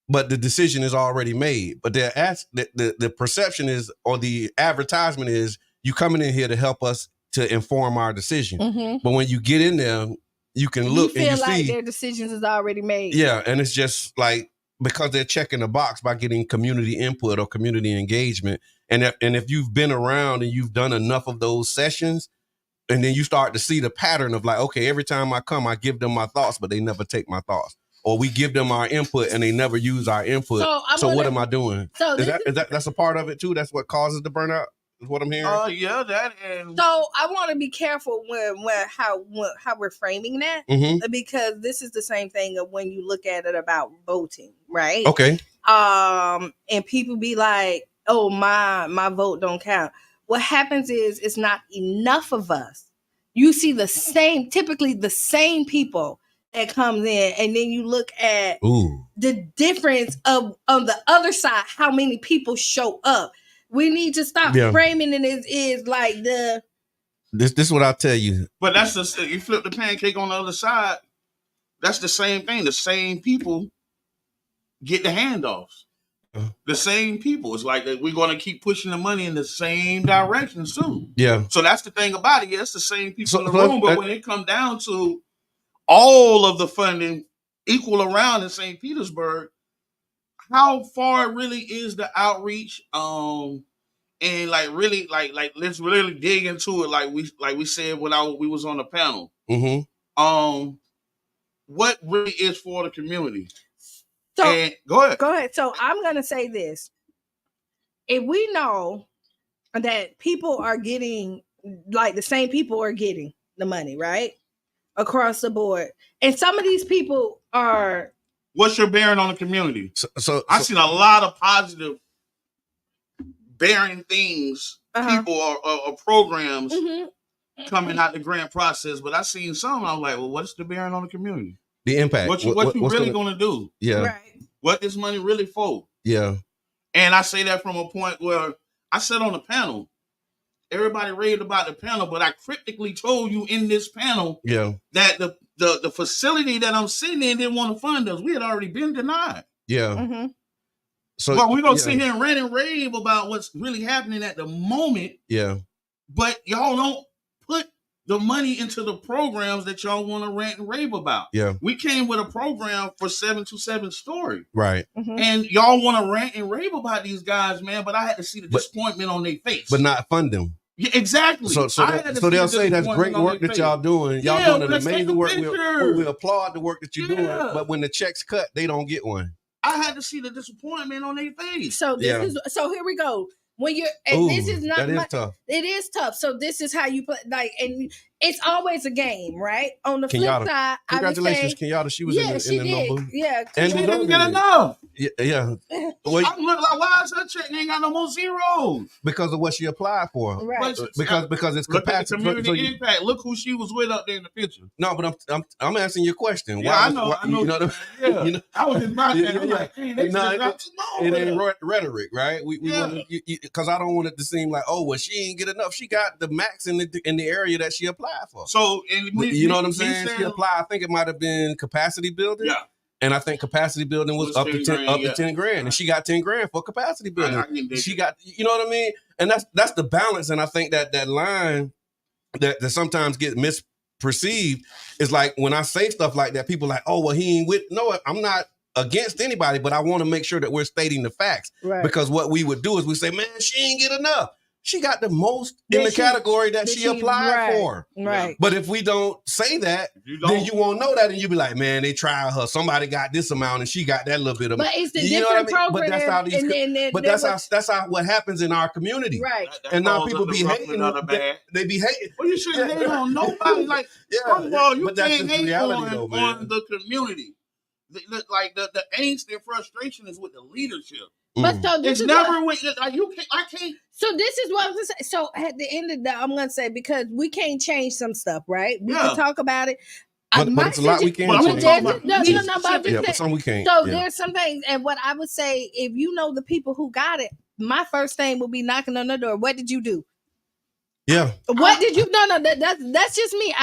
But the decision is already made. But the perception is, or the advertisement is, you coming in here to help us to inform our decision. But when you get in there, you can look and you feel like see their decisions is already made. Yeah, and it's just like because they're checking the box by getting community input or community engagement. And if you've been around and you've done enough of those sessions, and then you start to see the pattern of like, okay, every time I come, I give them my thoughts, but they never take my thoughts. Or we give them our input and they never use our input. So what am I doing? So that's a part of it too? That's what causes the burnout? Is what I'm hearing? Yeah, that and so I want to be careful how we're framing that because this is the same thing of when you look at it about voting, right? Okay. And people be like, oh, my vote don't count. What happens is it's not enough of us. You see typically the same people that comes in, and then you look at the difference of on the other side, how many people show up. We need to stop framing it as like the this is what I'll tell you. But that's you flip the pancake on the other side, that's the same thing. The same people get the handoffs. The same people. It's like we're going to keep pushing the money in the same direction soon. Yeah. So that's the thing about it. Yeah, it's the same people in the room, but when it comes down to all of the funding equal around in St. Petersburg, how far really is the outreach? And like really, like let's really dig into it. Like we said when we was on the panel. What really is for the community? So and go ahead. So I'm gonna say this: if we know that people are getting, like the same people are getting the money, right? Across the board. And some of these people are What's your bearing on the community? So I've seen a lot of positive bearing things, people or programs coming out the grant process, but I seen some. I'm like, well, what's the bearing on the community? The impact. What you really gonna do? Yeah. Right. What this money really for? Yeah. And I say that from a point where I sat on the panel. Everybody raved about the panel, but I cryptically told you in this panel that the facility that I'm sitting in didn't want to fund us. We had already been denied. Yeah. So we're gonna sit here and rant and rave about what's really happening at the moment. Yeah. But y'all don't put the money into the programs that y'all want to rant and rave about. Yeah. We came with a program for 727 Story. Right. And y'all want to rant and rave about these guys, man, but I had to see the disappointment on their face. But not fund them. Yeah, exactly. So they'll say that's great work that y'all doing. Y'all doing an amazing work. We applaud the work that you're doing. But when the checks cut, they don't get one. I had to see the disappointment on their face. So here we go. When you're this is not that is tough. It is tough. So this is how you play, like, and it's always a game, right? On the flip side, congratulations, Qiana. She was in the number. Yeah, and she didn't get enough. Yeah. Well, I'm looking like, why is her check ain't got no more zeros? Because of what she applied for. Right. Because it's capacity. Community impact. Look who she was with up there in the picture. No, but I'm answering your question. Yeah, I know. You know, I was in my head. Like, hey, it ain't rhetoric, right? We because I don't want it to seem like, oh, well, she ain't get enough. She got the max in the area that she applied for. So, you know what I'm saying? She applied. I think it might have been capacity building. Yeah. And I think capacity building was up to 10 grand, and she got 10 grand for capacity building. She got, you know what I mean? And that's the balance. And I think that line that sometimes gets misperceived is like when I say stuff like that, people are like, oh, well, he ain't with. No, I'm not against anybody, but I want to make sure that we're stating the facts. Right. Because what we would do is we say, man, she ain't get enough. She got the most in the category that she applied for. Right. But if we don't say that, then you won't know that, and you be like, man, they tried her. Somebody got this amount, and she got that little bit of. But it's the different program. But that's how what happens in our community. Right. And now people be hating. They be hating. Well, you shouldn't hate on nobody. Like, first of all, you can't hate on the community. The angst and frustration is with the leadership. But so this it's never with you. I can't. So this is what I'm gonna say. So at the end of that, I'm gonna say, because we can't change some stuff, right? We can talk about it. But it's a lot we can't change. But some we can't. So there's some things, and what I would say, if you know the people who got it, my first thing would be knocking on the door. What did you do? Yeah. What did you? No. That's just me.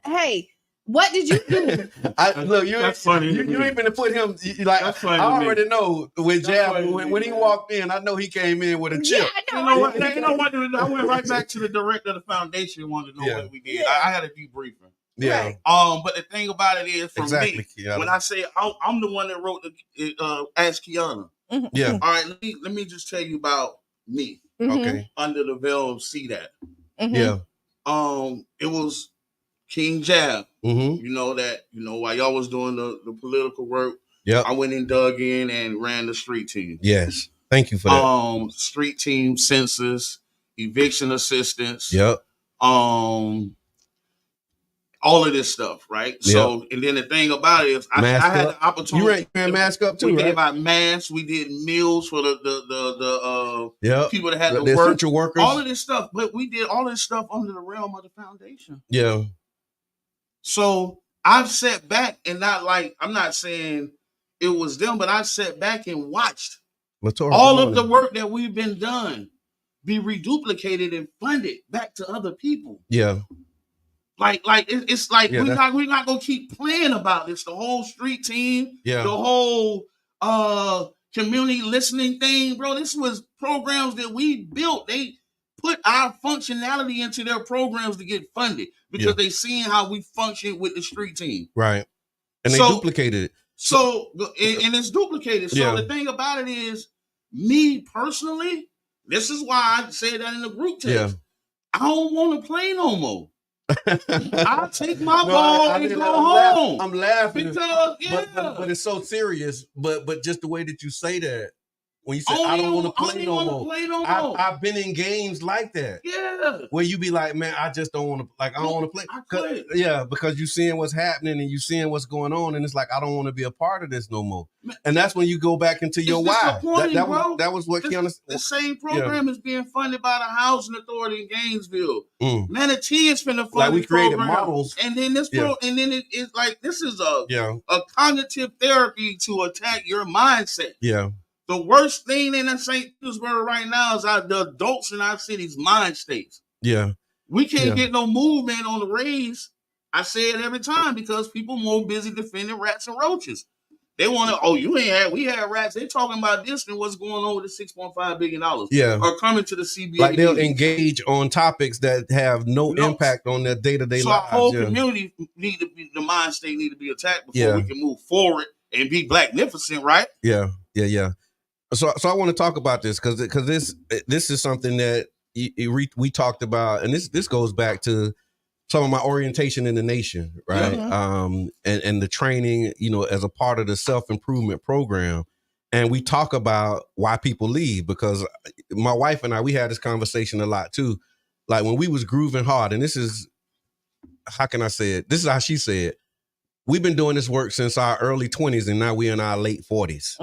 Hey. What did you do? That's funny. You even put him like. I already know with Jab when he walked in. I know he came in with a chip. You know what? I went right back to the director of the foundation. Wanted to know what we did. I had a debriefing. Yeah. But the thing about it is, me, Qiana. When I say I'm the one that wrote the Ask Qiana. Yeah. All right. Let me just tell you about me. Okay. Under the veil of CDAT. Yeah. It was King Jab. Mm-hmm. While y'all was doing the political work, I went and dug in and ran the street team. Yes. Thank you for that. Street team, census, eviction assistance. Yep. All of this stuff, right? So, and then the thing about it is, I had the opportunity. You ran mask up too, we right? gave out masks. We did meals for the people that had to the work. essential workers. All of this stuff, but we did all this stuff under the realm of the foundation. Yeah. So I've sat back and I'm not saying it was them, but I've sat back and watched all of the work that we've been done be reduplicated and funded back to other people. Yeah. It's like we're not gonna keep playing about this. The whole street team, the whole community listening thing, bro. This was programs that we built. They put our functionality into their programs to get funded because they seen how we function with the street team. Right. And they duplicated it. So, and it's duplicated. So the thing about it is, me personally, this is why I said that in the group text. Yeah. I don't want to play no more. I'll take my ball and go home. I'm laughing because but it's so serious. But just the way that you say that, when you say I don't want to play no more. I've been in games like that. Yeah. Where you be like, man, I just don't want to, like, I don't want to play. Yeah, because you seeing what's happening and you seeing what's going on, and it's like, I don't want to be a part of this no more. And that's when you go back into your why. That was what Qiana said. The same program is being funded by the Housing Authority in Gainesville. Manatee is finna fund like we created program. models. And then this and then it's like, this is a cognitive therapy to attack your mindset. Yeah. The worst thing in St. Petersburg right now is the adults in our city's mind states. Yeah. We can't get no movement on the raise. I say it every time because people more busy defending rats and roaches. They want to, we had rats. They're talking about this and what's going on with the $6.5 billion. Yeah. Or coming to the CBA. Like they'll engage on topics that have no impact on their day-to-day lives. So our whole community the mind state need to be attacked before we can move forward and be blacknificent, right? Yeah. So I want to talk about this because this is something that we talked about, and this goes back to some of my orientation in the nation, right? And the training, as a part of the self-improvement program. And we talk about why people leave, because my wife and I, we had this conversation a lot too. Like when we was grooving hard, and this is, how can I say it? This is how she said, we've been doing this work since our early 20s, and now we're in our late 40s.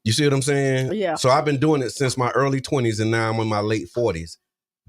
You see what I'm saying? Yeah. So I've been doing it since my early 20s, and now I'm in my late 40s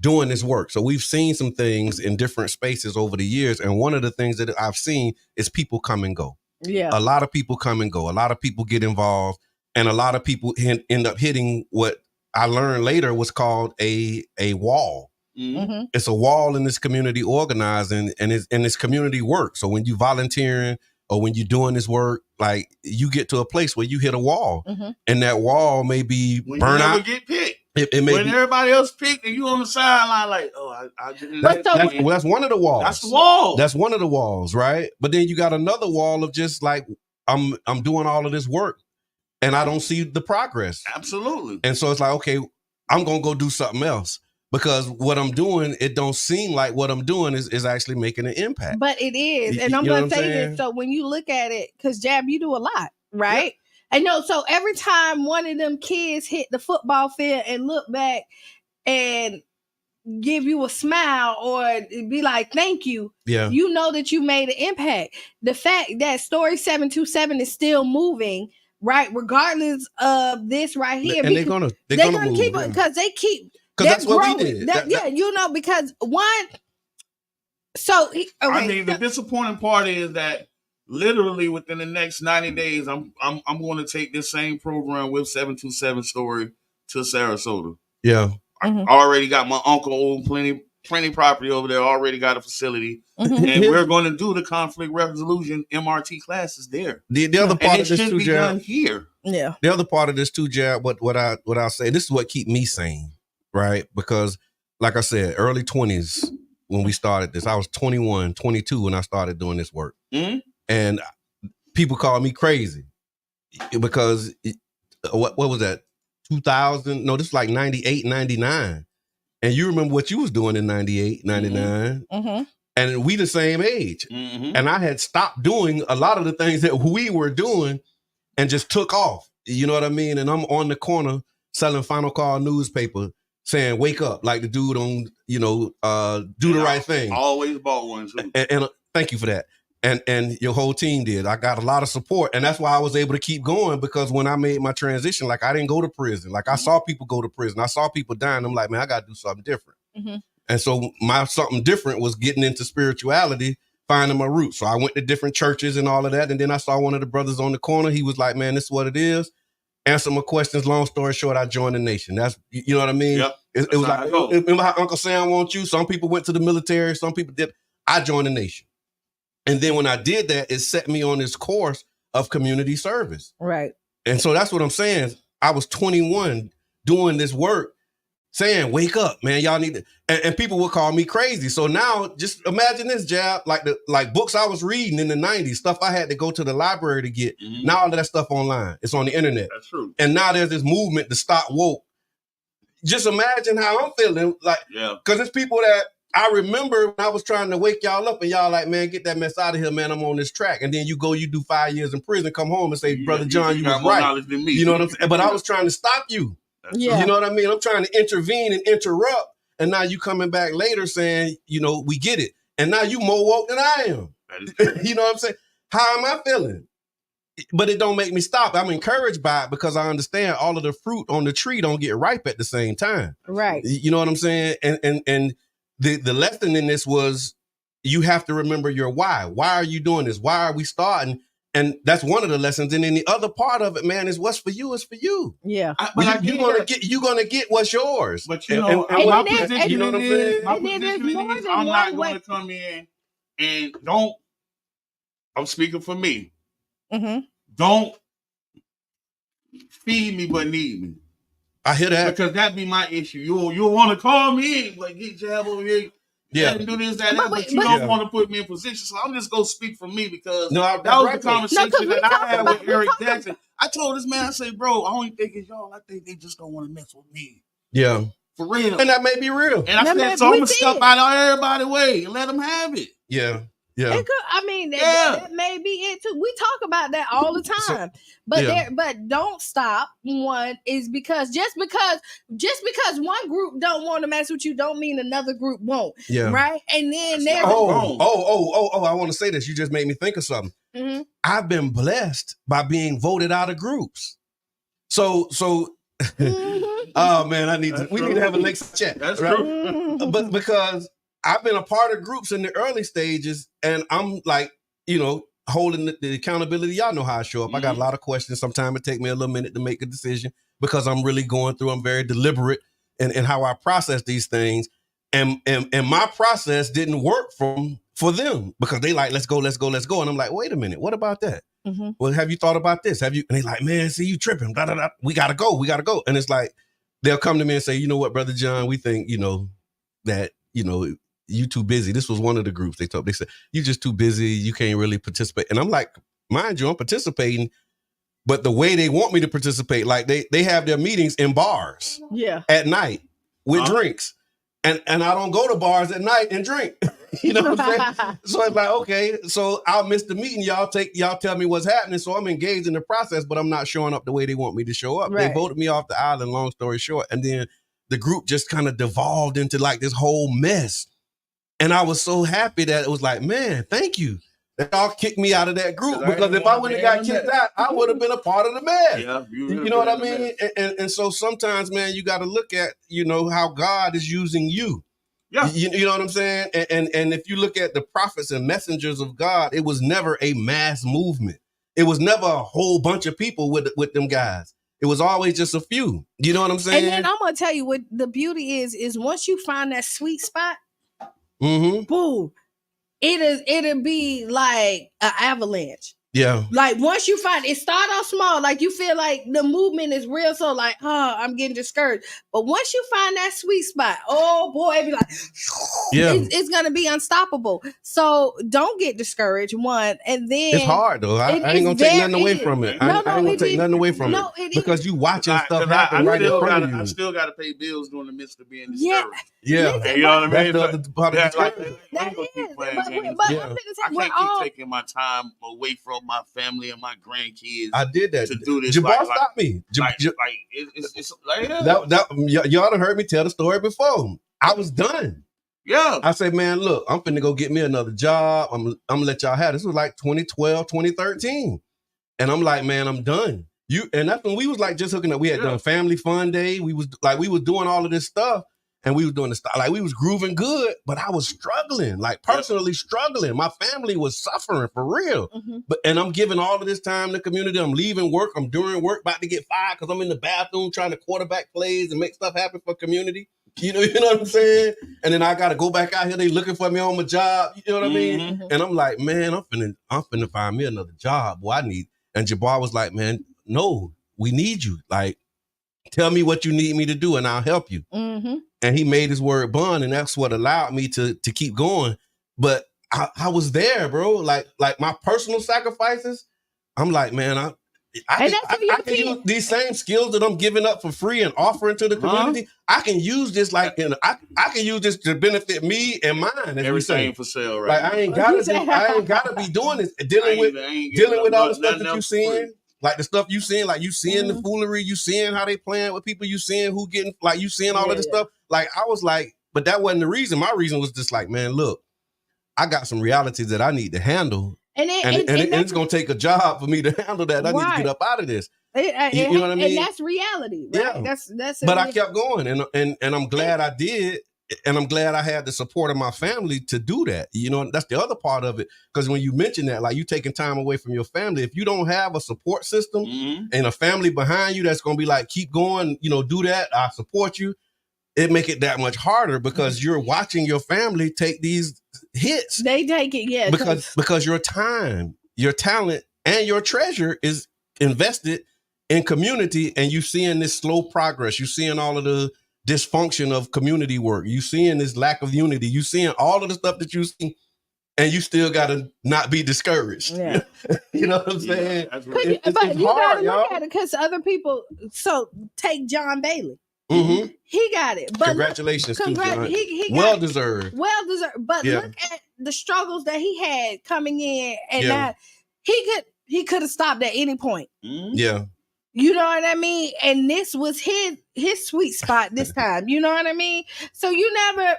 doing this work. So we've seen some things in different spaces over the years. And one of the things that I've seen is people come and go. Yeah. A lot of people come and go. A lot of people get involved, and a lot of people end up hitting what I learned later was called a wall. It's a wall in this community organizing and it's community work. So when you volunteering or when you're doing this work, like you get to a place where you hit a wall, and that wall may be burn out. Get picked. It may when everybody else picked and you on the sideline, like, I didn't. That's one of the walls. That's the wall. That's one of the walls, right? But then you got another wall of just like I'm doing all of this work and I don't see the progress. Absolutely. And so it's like, okay, I'm gonna go do something else. Because what I'm doing, it don't seem like what I'm doing is actually making an impact. But it is. And I'm going to say this. So when you look at it, because Jab, you do a lot, right? I know. So every time one of them kids hit the football field and look back and give you a smile or be like, thank you, you know that you made an impact. The fact that Story 727 is still moving, right, regardless of this right here. And they're gonna keep it because they keep. Because that's what we did. Because one. So I mean, the disappointing part is that literally within the next 90 days, I'm going to take this same program with 727 Story to Sarasota. Yeah, I already got my uncle own plenty property over there. Already got a facility, and we're going to do the conflict resolution MRT classes there. The other part of this too, Jab. Done here. Yeah. The other part of this too, Jab. What I'll say. This is what keep me sane. Right? Because like I said, early 20s when we started this, I was 21, 22 when I started doing this work. And people call me crazy because what was that? 2000? No, this is like 98, 99. And you remember what you was doing in 98, 99. And we the same age. And I had stopped doing a lot of the things that we were doing and just took off. You know what I mean? And I'm on the corner selling Final Call newspaper saying, wake up, like the dude on, do the right thing. I always bought one too. And thank you for that. And your whole team did. I got a lot of support. And that's why I was able to keep going, because when I made my transition, like I didn't go to prison. Like I saw people go to prison. I saw people dying. I'm like, man, I got to do something different. And so my something different was getting into spirituality, finding my roots. So I went to different churches and all of that. And then I saw one of the brothers on the corner. He was like, man, this is what it is. Answer my questions. Long story short, I joined the nation. That's, you know what I mean? Yep. It was like, remember how Uncle Sam wants you? Some people went to the military. Some people did. I joined the nation. And then when I did that, it set me on this course of community service. Right. And so that's what I'm saying. I was 21 doing this work, saying, wake up, man, y'all need to, and people would call me crazy. So now just imagine this, Jab, like books I was reading in the 90s, stuff I had to go to the library to get. Now all of that stuff online. It's on the internet. That's true. And now there's this movement to stop woke. Just imagine how I'm feeling, like, because it's people that I remember when I was trying to wake y'all up and y'all like, man, get that mess out of here, man. I'm on this track. And then you do 5 years in prison, come home and say, Brother John, you was right. You know what I'm saying? But I was trying to stop you. You know what I mean? I'm trying to intervene and interrupt. And now you coming back later saying, you know, we get it. And now you more woke than I am. You know what I'm saying? How am I feeling? But it don't make me stop. I'm encouraged by it because I understand all of the fruit on the tree don't get ripe at the same time. Right. You know what I'm saying? And the lesson in this was you have to remember your why. Why are you doing this? Why are we starting? And that's one of the lessons. And then the other part of it, man, is what's for you is for you. Yeah. You're gonna get what's yours. But you know, my position, you know what I'm saying? My position is I'm not going to come in and don't. I'm speaking for me. Mm-hmm. Don't feed me, but need me. I hear that because that be my issue. You'll want to call me like get jab over here. Yeah, and do this, that, but you don't want to put me in position. So I'm just gonna speak for me because that was the conversation that I had with Eric Jackson. I told this man, I say, bro, I don't think it's y'all. I think they just don't want to mess with me. Yeah, for real. And that may be real. And I said, so I'm gonna step out of everybody's way and let them have it. Yeah. Yeah. It could, I mean, that may be it too. We talk about that all the time, but don't stop. One is because just because one group don't want to mess with you, don't mean another group won't. Yeah. Right. And then there's I want to say this. You just made me think of something. Mm-hmm. I've been blessed by being voted out of groups. So. Mm-hmm. Oh man, we need to have a next chat. That's right? True. But because I've been a part of groups in the early stages, and I'm like, holding the accountability. Y'all know how I show up. Mm-hmm. I got a lot of questions. Sometimes it takes me a little minute to make a decision because I'm really going through. I'm very deliberate in how I process these things, and my process didn't work for them because they like, let's go, and I'm like, wait a minute, what about that? Mm-hmm. Well, have you thought about this? Have you? And they like, man, see, you tripping. Blah, blah, blah. We gotta go. And it's like they'll come to me and say, you know what, Brother John, we think that you too busy. This was one of the groups they said, you just too busy. You can't really participate. And I'm like, mind you, I'm participating, but the way they want me to participate, like they have their meetings in bars at night with drinks. And I don't go to bars at night and drink. You know what I'm saying? So it's like, okay, so I'll miss the meeting. Y'all tell me what's happening. So I'm engaged in the process, but I'm not showing up the way they want me to show up. Right. They voted me off the island, long story short. And then the group just kind of devolved into like this whole mess. And I was so happy that it was like, man, thank you. That y'all kicked me out of that group because if I wouldn't have got kicked out, I would have been a part of the mess. Yeah, you know what I mean? And so sometimes, man, you got to look at, how God is using you. Yeah. You know what I'm saying? And if you look at the prophets and messengers of God, it was never a mass movement. It was never a whole bunch of people with them guys. It was always just a few. You know what I'm saying? And then I'm going to tell you what the beauty is once you find that sweet spot, boom, it'll be like an avalanche. Yeah. Like once you find it, start off small, like you feel like the movement is real, so like, I'm getting discouraged. But once you find that sweet spot, oh boy, it be like, it's gonna be unstoppable. So don't get discouraged. One, and then it's hard though. I ain't gonna take nothing away from it. I ain't gonna take nothing away from it because you watching stuff happen right in front of you. I still got to pay bills during the midst of being discouraged. Yeah. You know what I mean? That I can't keep taking my time away from my family and my grandkids. I did that to do this. Jabbar stopped me. It's like y'all done heard me tell the story before. I was done. Yeah. I said, man, look, I'm finna go get me another job. I'm gonna let y'all have this. Was like 2012, 2013. And I'm like, man, I'm done. And that's when we was like just hooking up. We had done family fun day. We was doing all of this stuff. And we was doing the stuff, like we was grooving good, but I was struggling, like personally struggling. My family was suffering for real. Mm-hmm. And I'm giving all of this time to the community. I'm leaving work. I'm doing work, about to get fired because I'm in the bathroom trying to quarterback plays and make stuff happen for community. You know what I'm saying? And then I got to go back out here. They looking for me on my job. You know what I mean? Mm-hmm. And I'm like, man, I'm finna find me another job. Boy, I need. And Jabbar was like, man, no, we need you. Like, tell me what you need me to do and I'll help you. Mm-hmm. And he made his word bond, and that's what allowed me to keep going. But I was there, bro. Like my personal sacrifices, I'm like, man, I can use these same skills that I'm giving up for free and offering to the community. I can use this I can use this to benefit me and mine. Everything for sale, right? Like I ain't gotta be doing this, dealing with all the stuff that you seeing. Like the stuff you seeing, like you seeing the foolery, you seeing how they playing with people, you seeing who getting, like you seeing all of this stuff. Like I was like, but that wasn't the reason. My reason was just like, man, look, I got some realities that I need to handle. And it's going to take a job for me to handle that. I need to get up out of this. You know what I mean? And that's reality, right? Yeah. That's. But I kept going, and I'm glad I did, and I'm glad I had the support of my family to do that. You know, that's the other part of it. Because when you mention that, like you taking time away from your family, if you don't have a support system and a family behind you that's going to be like, keep going, you know, do that. I support you. It make it that much harder because you're watching your family take these hits. They take it, because your time, your talent, and your treasure is invested in community, and you seeing this slow progress. You seeing all of the dysfunction of community work. You seeing this lack of unity. You seeing all of the stuff that you see, and you still gotta not be discouraged. Yeah. You know what I'm saying? But you gotta look at it because other people. So take John Bailey. Mm-hmm. He got it. But congratulations to John. He well deserved. Well deserved. But look at the struggles that he had coming in, and that he could have stopped at any point. Yeah. You know what I mean? And this was his sweet spot this time. You know what I mean? So you never,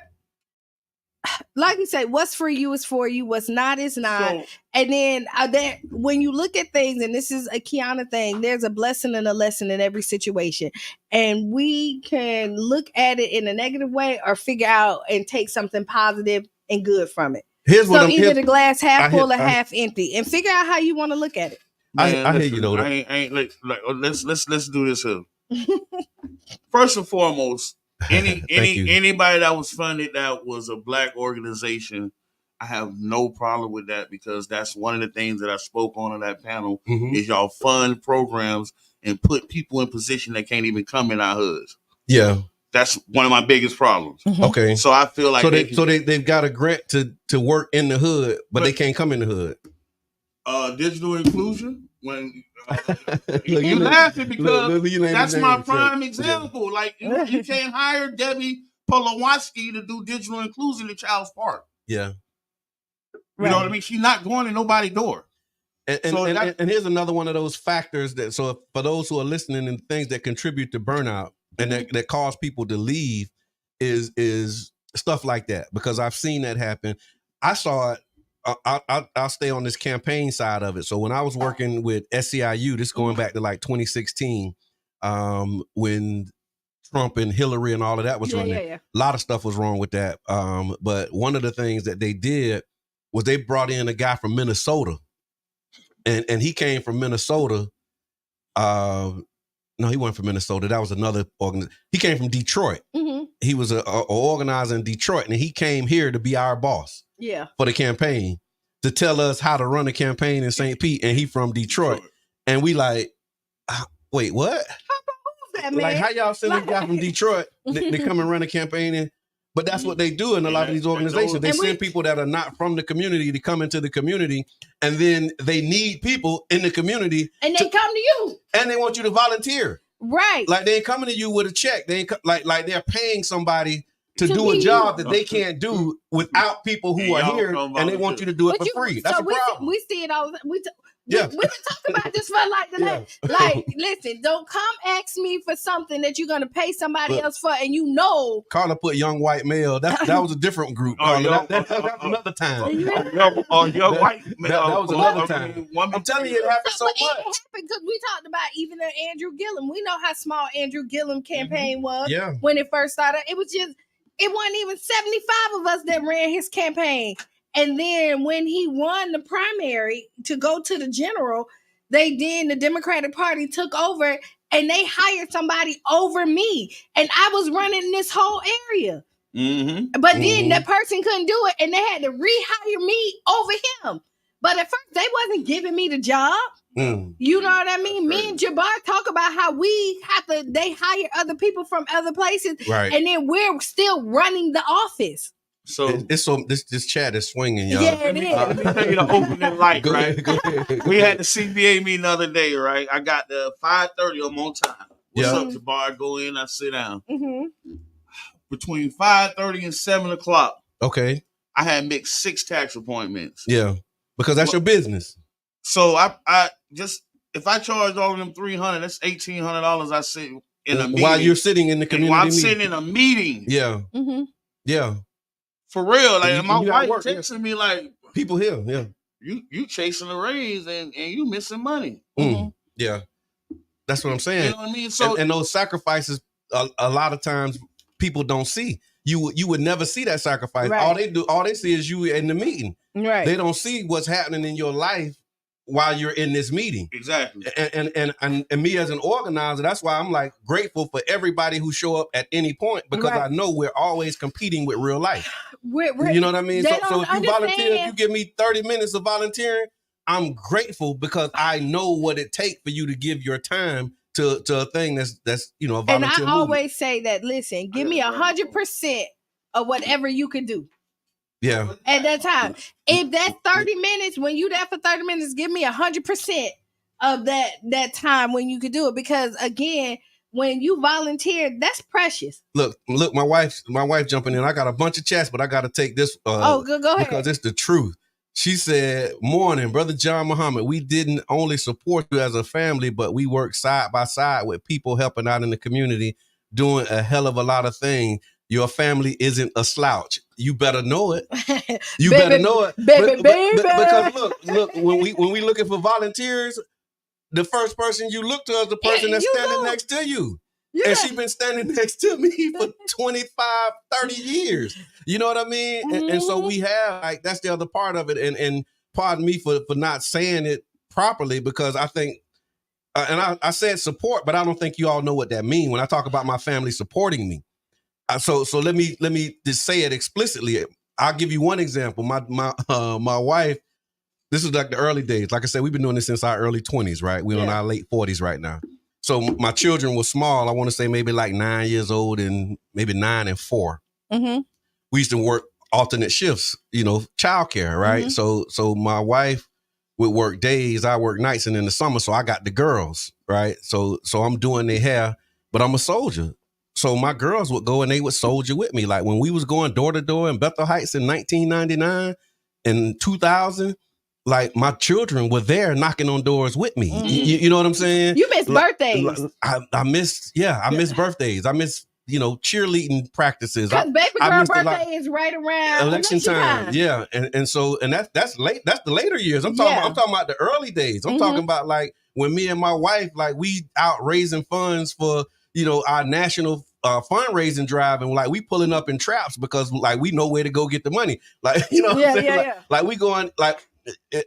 like you say, what's for you is for you. What's not is not. So, and then when you look at things, and this is a Qiana thing, there's a blessing and a lesson in every situation. And we can look at it in a negative way or figure out and take something positive and good from it. Either the glass half full or half empty, and figure out how you want to look at it. Man, I hear you though. Let's do this here. First and foremost, anybody that was funded that was a black organization, I have no problem with that because that's one of the things that I spoke on that panel is y'all fund programs and put people in position that can't even come in our hoods. Yeah. That's one of my biggest problems. Okay. So I feel like they've got a grant to work in the hood, but they can't come in the hood. Digital inclusion. When you laughing because that's my prime example. Yeah. Like you can't hire Debbie Polowatsky to do digital inclusion at Child's Park. Yeah. You know what I mean? She's not going to nobody's door. And here's another one of those factors that, so for those who are listening and things that contribute to burnout and that cause people to leave is stuff like that, because I've seen that happen. I saw it. I'll stay on this campaign side of it. So when I was working with SEIU, this going back to like 2016, when Trump and Hillary and all of that was running, a lot of stuff was wrong with that. But one of the things that they did was they brought in a guy from Minnesota, and he came from Minnesota. No, he wasn't from Minnesota. That was another organization. He came from Detroit. Mm-hmm. He was an organizer in Detroit, and he came here to be our boss. Yeah. For the campaign, to tell us how to run a campaign in St. Pete, and he from Detroit. And we like, wait, what? Who's that, man? Like, how y'all send a guy from Detroit to come and run a campaign? But that's what they do in a lot of these organizations. They send people that are not from the community to come into the community, and then they need people in the community. And they come to you. And they want you to volunteer. Right. Like they ain't coming to you with a check. They ain't like they're paying somebody to do a job that they can't do without people who are here, and they want you to do it for free. That's a problem. We see it all. We've been talking about this for like the last. Like, listen, don't come ask me for something that you're going to pay somebody else for, and you know. Carla put young white male. That was a different group. Carla. That was another time. Young white male. That was another time. I'm telling you, it happened so much. It happened because we talked about even Andrew Gillum. We know how small Andrew Gillum campaign was when it first started. It wasn't even 75 of us that ran his campaign. And then when he won the primary to go to the general, the Democratic Party took over and they hired somebody over me. And I was running this whole area. Mm-hmm. But then that person couldn't do it and they had to rehire me over him. But at first they wasn't giving me the job. You know what I mean? Me and Jabbar talk about how they hire other people from other places. Right. And then we're still running the office. So this chat is swinging, y'all. Yeah, it is. Let me tell you the opening light, Go right? ahead, go ahead. We had the CBA meeting the other day, right? I got the 5:30 on time. What's Yeah. up, Jabbar? I go in, I sit down. Mm-hmm. Between 5:30 and 7 o'clock, Okay. I had mixed 6 tax appointments. Yeah. Because that's your business. So I just, if I charge all of them $300, that's $1,800 I sit in a meeting. While you're sitting in the community while I'm meeting. sitting in a meeting. Yeah. Mm-hmm. Yeah. For real. Like, my wife work, texting me like, people here, yeah. You chasing a raise and you missing money. Yeah. That's what I'm saying. You know what I mean? So and those sacrifices, a lot of times people don't see. You would never see that sacrifice. Right. All they see is you in the meeting. Right. They don't see what's happening in your life while you're in this meeting. Exactly. And me as an organizer, that's why I'm like grateful for everybody who show up at any point, because I know we're always competing with real life. You know what I mean? So if you volunteer, if you give me 30 minutes of volunteering, I'm grateful because I know what it takes for you to give your time to a thing that's a volunteer And I movement. always say that, listen, give me 100% of whatever you can do. Yeah. At that time. If that's 30 minutes, when you there for 30 minutes, give me 100% of that time when you could do it. Because again, when you volunteer, that's precious. Look, my wife jumping in. I got a bunch of chats, but I got to take this. Go ahead. Because it's the truth. She said, "Morning, Brother John Muhammad. We didn't only support you as a family, but we work side by side with people helping out in the community, doing a hell of a lot of things. Your family isn't a slouch. You better know it. You better know it, baby. Because look, when we looking for volunteers, the first person you look to is the person that's standing next to you." And she's been standing next to me for 25, 30 years. You know what I mean? Mm-hmm. And so we have, like, that's the other part of it. And pardon me for not saying it properly, because I think, and I said support, but I don't think you all know what that means when I talk about my family supporting me. So let me just say it explicitly. I'll give you one example. My wife, this is like the early days. Like I said, we've been doing this since our early 20s, right? We're in our late 40s right now. So my children were small. I want to say maybe like 9 years old and maybe 9 and 4. Mm-hmm. We used to work alternate shifts, childcare, right? Mm-hmm. So my wife would work days, I work nights, and in the summer, so I got the girls, right? So I'm doing their hair, but I'm a soldier. So my girls would go and they would soldier with me. Like when we was going door to door in Bethel Heights in 1999 and 2000, like my children were there knocking on doors with me. Mm-hmm. You know what I'm saying? You miss birthdays. I miss birthdays. I miss, cheerleading practices. Because baby girl birthday is right around election time. Yeah. And that's late. That's the later years. I'm talking about the early days. I'm talking about like when me and my wife, like we out raising funds for, our national fundraising drive, and like we pulling up in traps because like we know where to go get the money. Like, what I'm saying? Like we going like,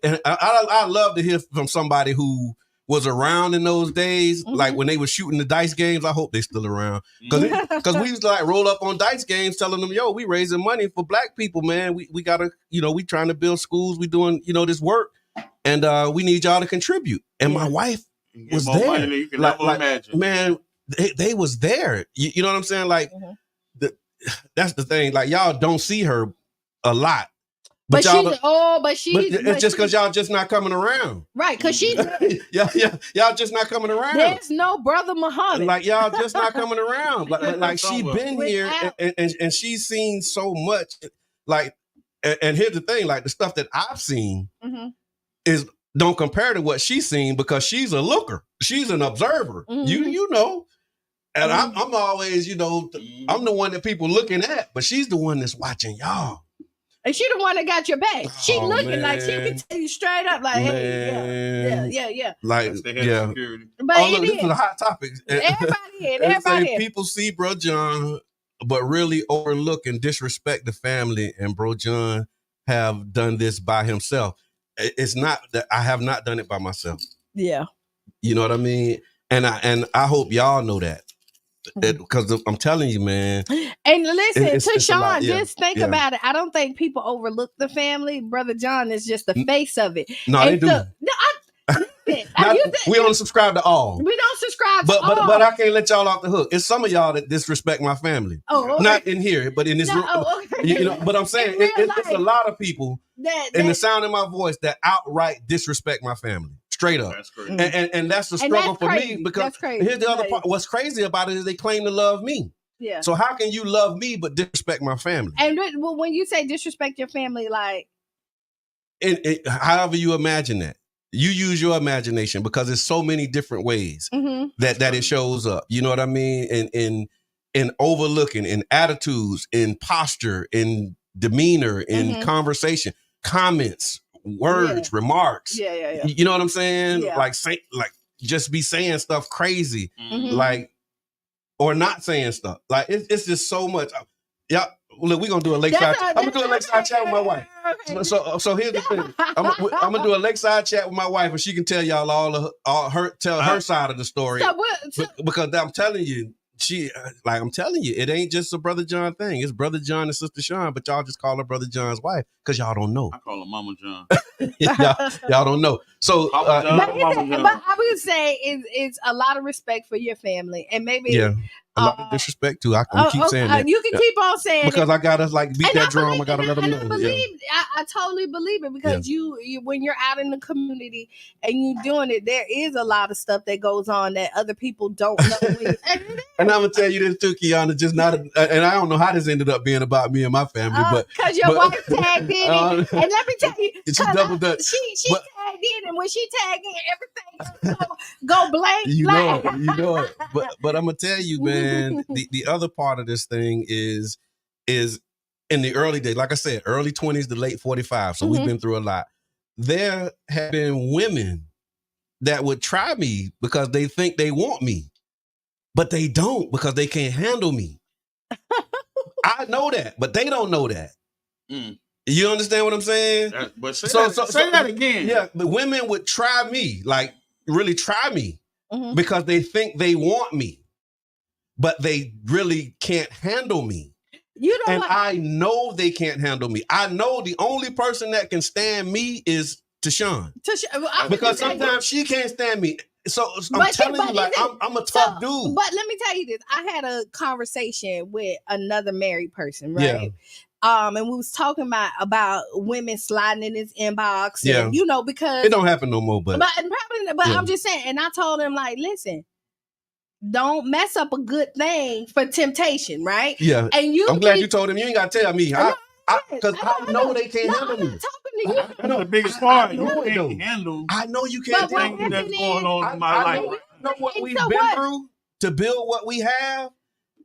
and I love to hear from somebody who was around in those days, like when they were shooting the dice games. I hope they still around, because we used to like roll up on dice games, telling them, "Yo, we raising money for Black people, man. We gotta, we trying to build schools. We doing, this work, and we need y'all to contribute." And my wife was there. Money than you can never imagine. Man, they was there. You know what I'm saying? Like that's the thing. Like y'all don't see her a lot. But it's just because y'all just not coming around. Right, because she's y'all just not coming around. There's no Brother Muhammad. Like y'all just not coming around. Like she been here and she's seen so much. Like, and here's the thing, like the stuff that I've seen is don't compare to what she's seen, because she's a looker. She's an observer. You know. And I'm always, I'm the one that people looking at, but she's the one that's watching y'all. And she the one that got your back. She looking like she can tell you straight up, like, hey, yeah. Like, yeah. But look, this is a hot topic. Everybody. People see Bro John, but really overlook and disrespect the family. And Bro John have done this by himself. It's not that I have not done it by myself. Yeah. You know what I mean? And I hope y'all know that. Because I'm telling you, man. And listen, to Sean, just think about it. I don't think people overlook the family. Brother John is just the face of it. No, they do. We don't subscribe to all. We don't subscribe to all. But I can't let y'all off the hook. It's some of y'all that disrespect my family. Oh, okay. Not in here, but in this room. Oh, okay. But I'm saying it's a lot of people in the sound of my voice that outright disrespect my family. Straight up. That's crazy. And that's a struggle for me because here's the other part. What's crazy about it is they claim to love me. Yeah. So how can you love me but disrespect my family? And when you say disrespect your family, like however you imagine that. You use your imagination because there's so many different ways that it shows up. You know what I mean? In overlooking, in attitudes, in posture, in demeanor, in conversation, comments, words, remarks. Yeah. You know what I'm saying? Yeah. Like just be saying stuff crazy, like, or not saying stuff. Like it's just so much. Yeah. Look, we're gonna do a lakeside. I'm gonna do a lakeside chat with my wife. So here's the thing. I'm gonna do a lakeside chat with my wife, and she can tell y'all her side of the story. Because I'm telling you, it ain't just a Brother John thing. It's Brother John and Sister Sean, but y'all just call her Brother John's wife because y'all don't know. I call her Mama John. y'all don't know. So, but I would say it's a lot of respect for your family, and maybe a lot of disrespect too. I can keep saying that. You can keep on saying because I gotta beat that drum. I gotta let them know. I totally believe it because you when you're out in the community and you doing it, there is a lot of stuff that goes on that other people don't know. And I'm gonna tell you this too, Qiana. Just not, and I don't know how this ended up being about me and my family, but because your wife tagged in, and let me tell you, she double dutch. She tagged in, and when she tagged in, everything go blank. You know it. But I'm gonna tell you, man. The other part of this thing is in the early days, like I said, early 20s to late 45. So we've been through a lot. There have been women that would try me because they think they want me, but they don't because they can't handle me. I know that, but they don't know that. You understand what I'm saying? But say that again. Yeah, the women would try me, like really try me because they think they want me. But they really can't handle me. I know they can't handle me. I know the only person that can stand me is Tashawn. Because sometimes she can't stand me. So I'm telling you, like, I'm a tough dude. But let me tell you this. I had a conversation with another married person, right? Yeah. And we was talking about women sliding in his inbox. And, because it don't happen no more, but I'm just saying, and I told him, like, listen, don't mess up a good thing for temptation, right? Yeah. And I'm glad you told him. You ain't got to tell me. Because I know they can't handle me. I'm talking to you. I know the biggest part. You can't handle. I know you can't handle that's going on in my life. I know what we've been through to build what we have.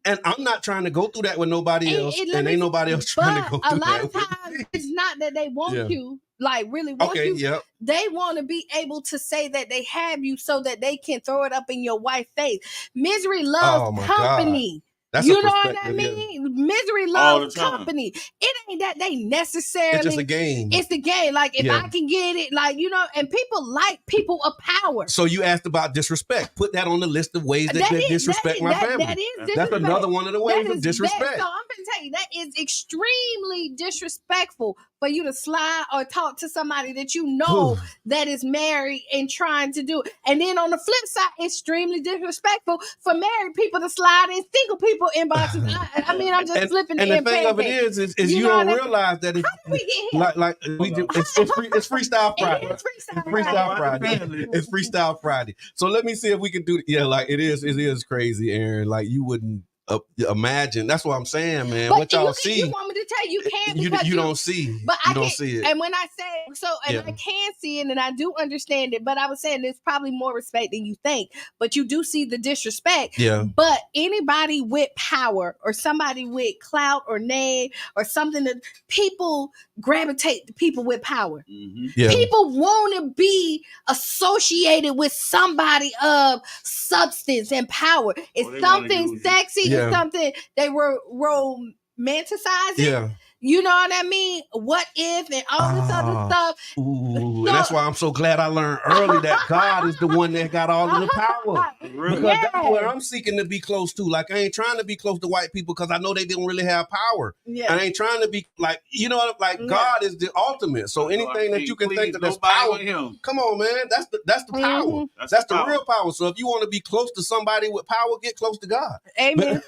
And I'm not trying to go through that with nobody else. And ain't nobody else trying to go through that. A lot of times, it's not that they want you. Like really want you. Yep. They want to be able to say that they have you so that they can throw it up in your wife's face. Misery loves company. That's you know what I mean? Yeah. Misery loves company. It ain't that they necessarily. It's just a game. It's the game. Like if I can get it, like and people like people of power. So you asked about disrespect. Put that on the list of ways that they disrespect my family. That's another one of the ways of disrespect. So I'm gonna tell you that is extremely disrespectful for you to slide or talk to somebody that you know that is married and trying to do it. And then on the flip side, extremely disrespectful for married people to slide in single people inboxes. I mean, I'm just flipping and the thing of it is you don't realize that it's Freestyle Friday. It's Freestyle Friday. So let me see if we can do it. Yeah, like it is crazy, Aaron. Like you wouldn't imagine. That's what I'm saying, man. But what y'all see? You want me to tell you can't you don't see. But you don't see it. And when I say I can see it and I do understand it, but I was saying there's probably more respect than you think. But you do see the disrespect. Yeah. But anybody with power or somebody with clout or name or something that people gravitate to people with power. Yeah. People want to be associated with somebody of substance and power. It's something sexy. It's something they were romanticizing. Yeah. You know what I mean? What if and all this other stuff. Ooh, and that's why I'm so glad I learned early that God is the one that got all of the power. Because that's where I'm seeking to be close to. Like, I ain't trying to be close to white people because I know they don't really have power. Yeah. I ain't trying to be like, you know, like God is the ultimate. So anything that you can think that there's power, come on, man. That's the power. That's the real power. So if you want to be close to somebody with power, get close to God. Amen.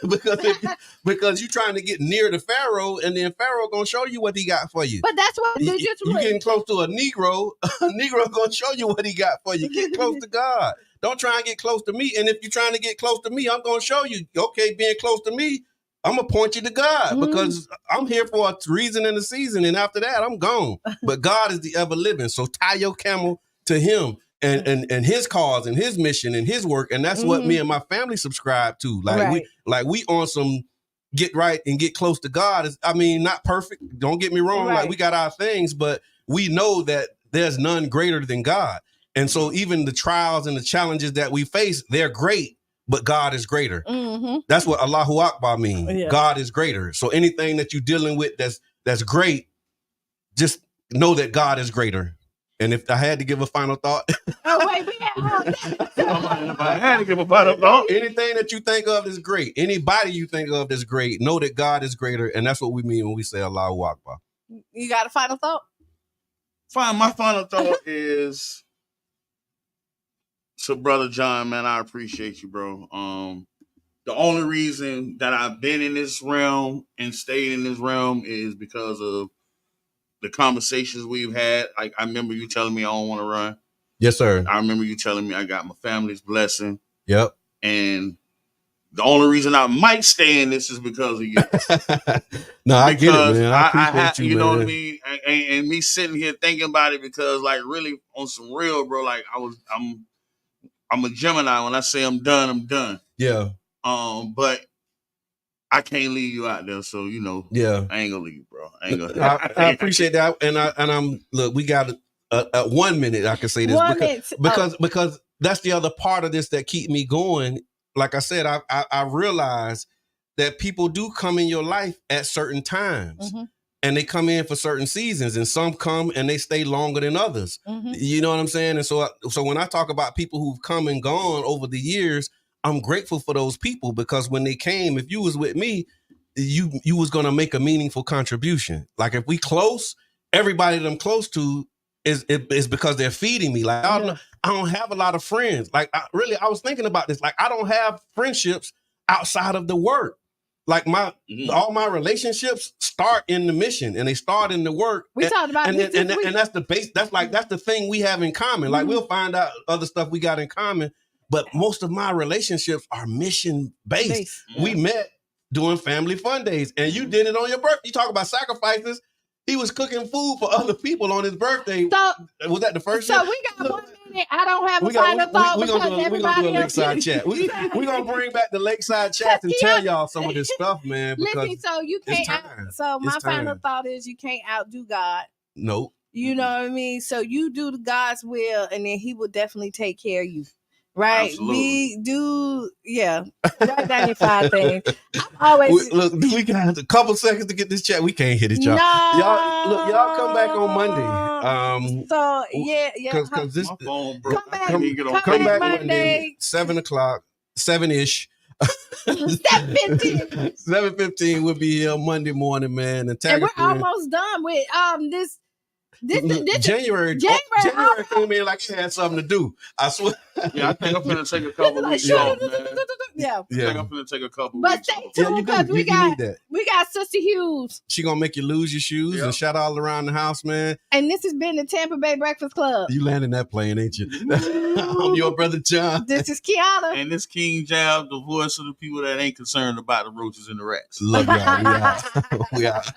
because you're trying to get near the Pharaoh, and then Pharaoh gonna show you what he got for you. But that's what you getting close to a Negro gonna show you what he got for you. Get close to God. Don't try and get close to me. And if you're trying to get close to me, I'm gonna show you. Okay, being close to me, I'm gonna point you to God because I'm here for a reason and a season, and after that, I'm gone. But God is the ever living. So tie your camel to Him and His cause and His mission and His work, and that's what me and my family subscribe to. Like we on some. Get right and get close to God is, I mean, not perfect. Don't get me wrong. Like we got our things, but we know that there's none greater than God. And so even the trials and the challenges that we face, they're great, but God is greater. That's what Allahu Akbar means. Yeah. God is greater. So anything that you're dealing with that's great, just know that God is greater. And if I had to give a final thought. If I had to give a final thought. Anything that you think of is great. Anybody you think of is great. Know that God is greater. And that's what we mean when we say Allahu Akbar. You got a final thought? Fine. My final thought is to Brother John, man, I appreciate you, bro. The only reason that I've been in this realm and stayed in this realm is because of the conversations we've had. Like, I remember you telling me I don't want to run. Yes, sir. I remember you telling me I got my family's blessing. Yep. And the only reason I might stay in this is because of you. No, I get it, man. I appreciate you man. know what I mean? And me sitting here thinking about it because, like, really on some real, bro, like I'm a Gemini. When I say I'm done, I'm done. Yeah. But I can't leave you out there, so you know. Yeah. I ain't gonna leave you, bro. I ain't gonna. I appreciate that, and I'm look. We got 1 minute. I can say this because that's the other part of this that keep me going. Like I said, I realize that people do come in your life at certain times. And they come in for certain seasons, and some come and they stay longer than others. You know what I'm saying? And so when I talk about people who've come and gone over the years, I'm grateful for those people because when they came, if you was with me, you was gonna make a meaningful contribution. Like if we close, everybody that I'm close to is because they're feeding me. Like I don't have a lot of friends. Like I was thinking about this. Like I don't have friendships outside of the work. Like all my relationships start in the mission and they start in the work. We talked about and that's the base. That's the thing we have in common. Like we'll find out other stuff we got in common, but most of my relationships are mission based. We met doing family fun days, and you did it on your birthday. You talk about sacrifices. He was cooking food for other people on his birthday. So, was that the first year? So we got 1 minute. I don't have a final thought because everybody do a lakeside chat. We're going to bring back the lakeside chat and tell y'all some of this stuff, man. Listen, so you can't. My final thought is you can't outdo God. Nope. You know what I mean? So you do God's will, and then He will definitely take care of you. Right, absolutely. We do, write down your 5 things. I'm always we got a couple seconds to get this chat. We can't hit it, y'all. No. Y'all come back on Monday. Because this phone broke. Come back Monday, 7:00, 7-ish. 7:15. 7:15. We'll be here Monday morning, man. And we're almost done with this. January came in like he had something to do. I swear. Yeah, I think I'm gonna take a couple weeks off, man. I think I'm gonna take a couple weeks. But stay tuned because we got Sister Hughes. She gonna make you lose your shoes and shout all around the house, man. And this has been the Tampa Bay Breakfast Club. You landing that plane, ain't you? I'm your brother John. This is Qiana. And this King Jab, the voice of the people that ain't concerned about the roaches and the rats. Love y'all. We out.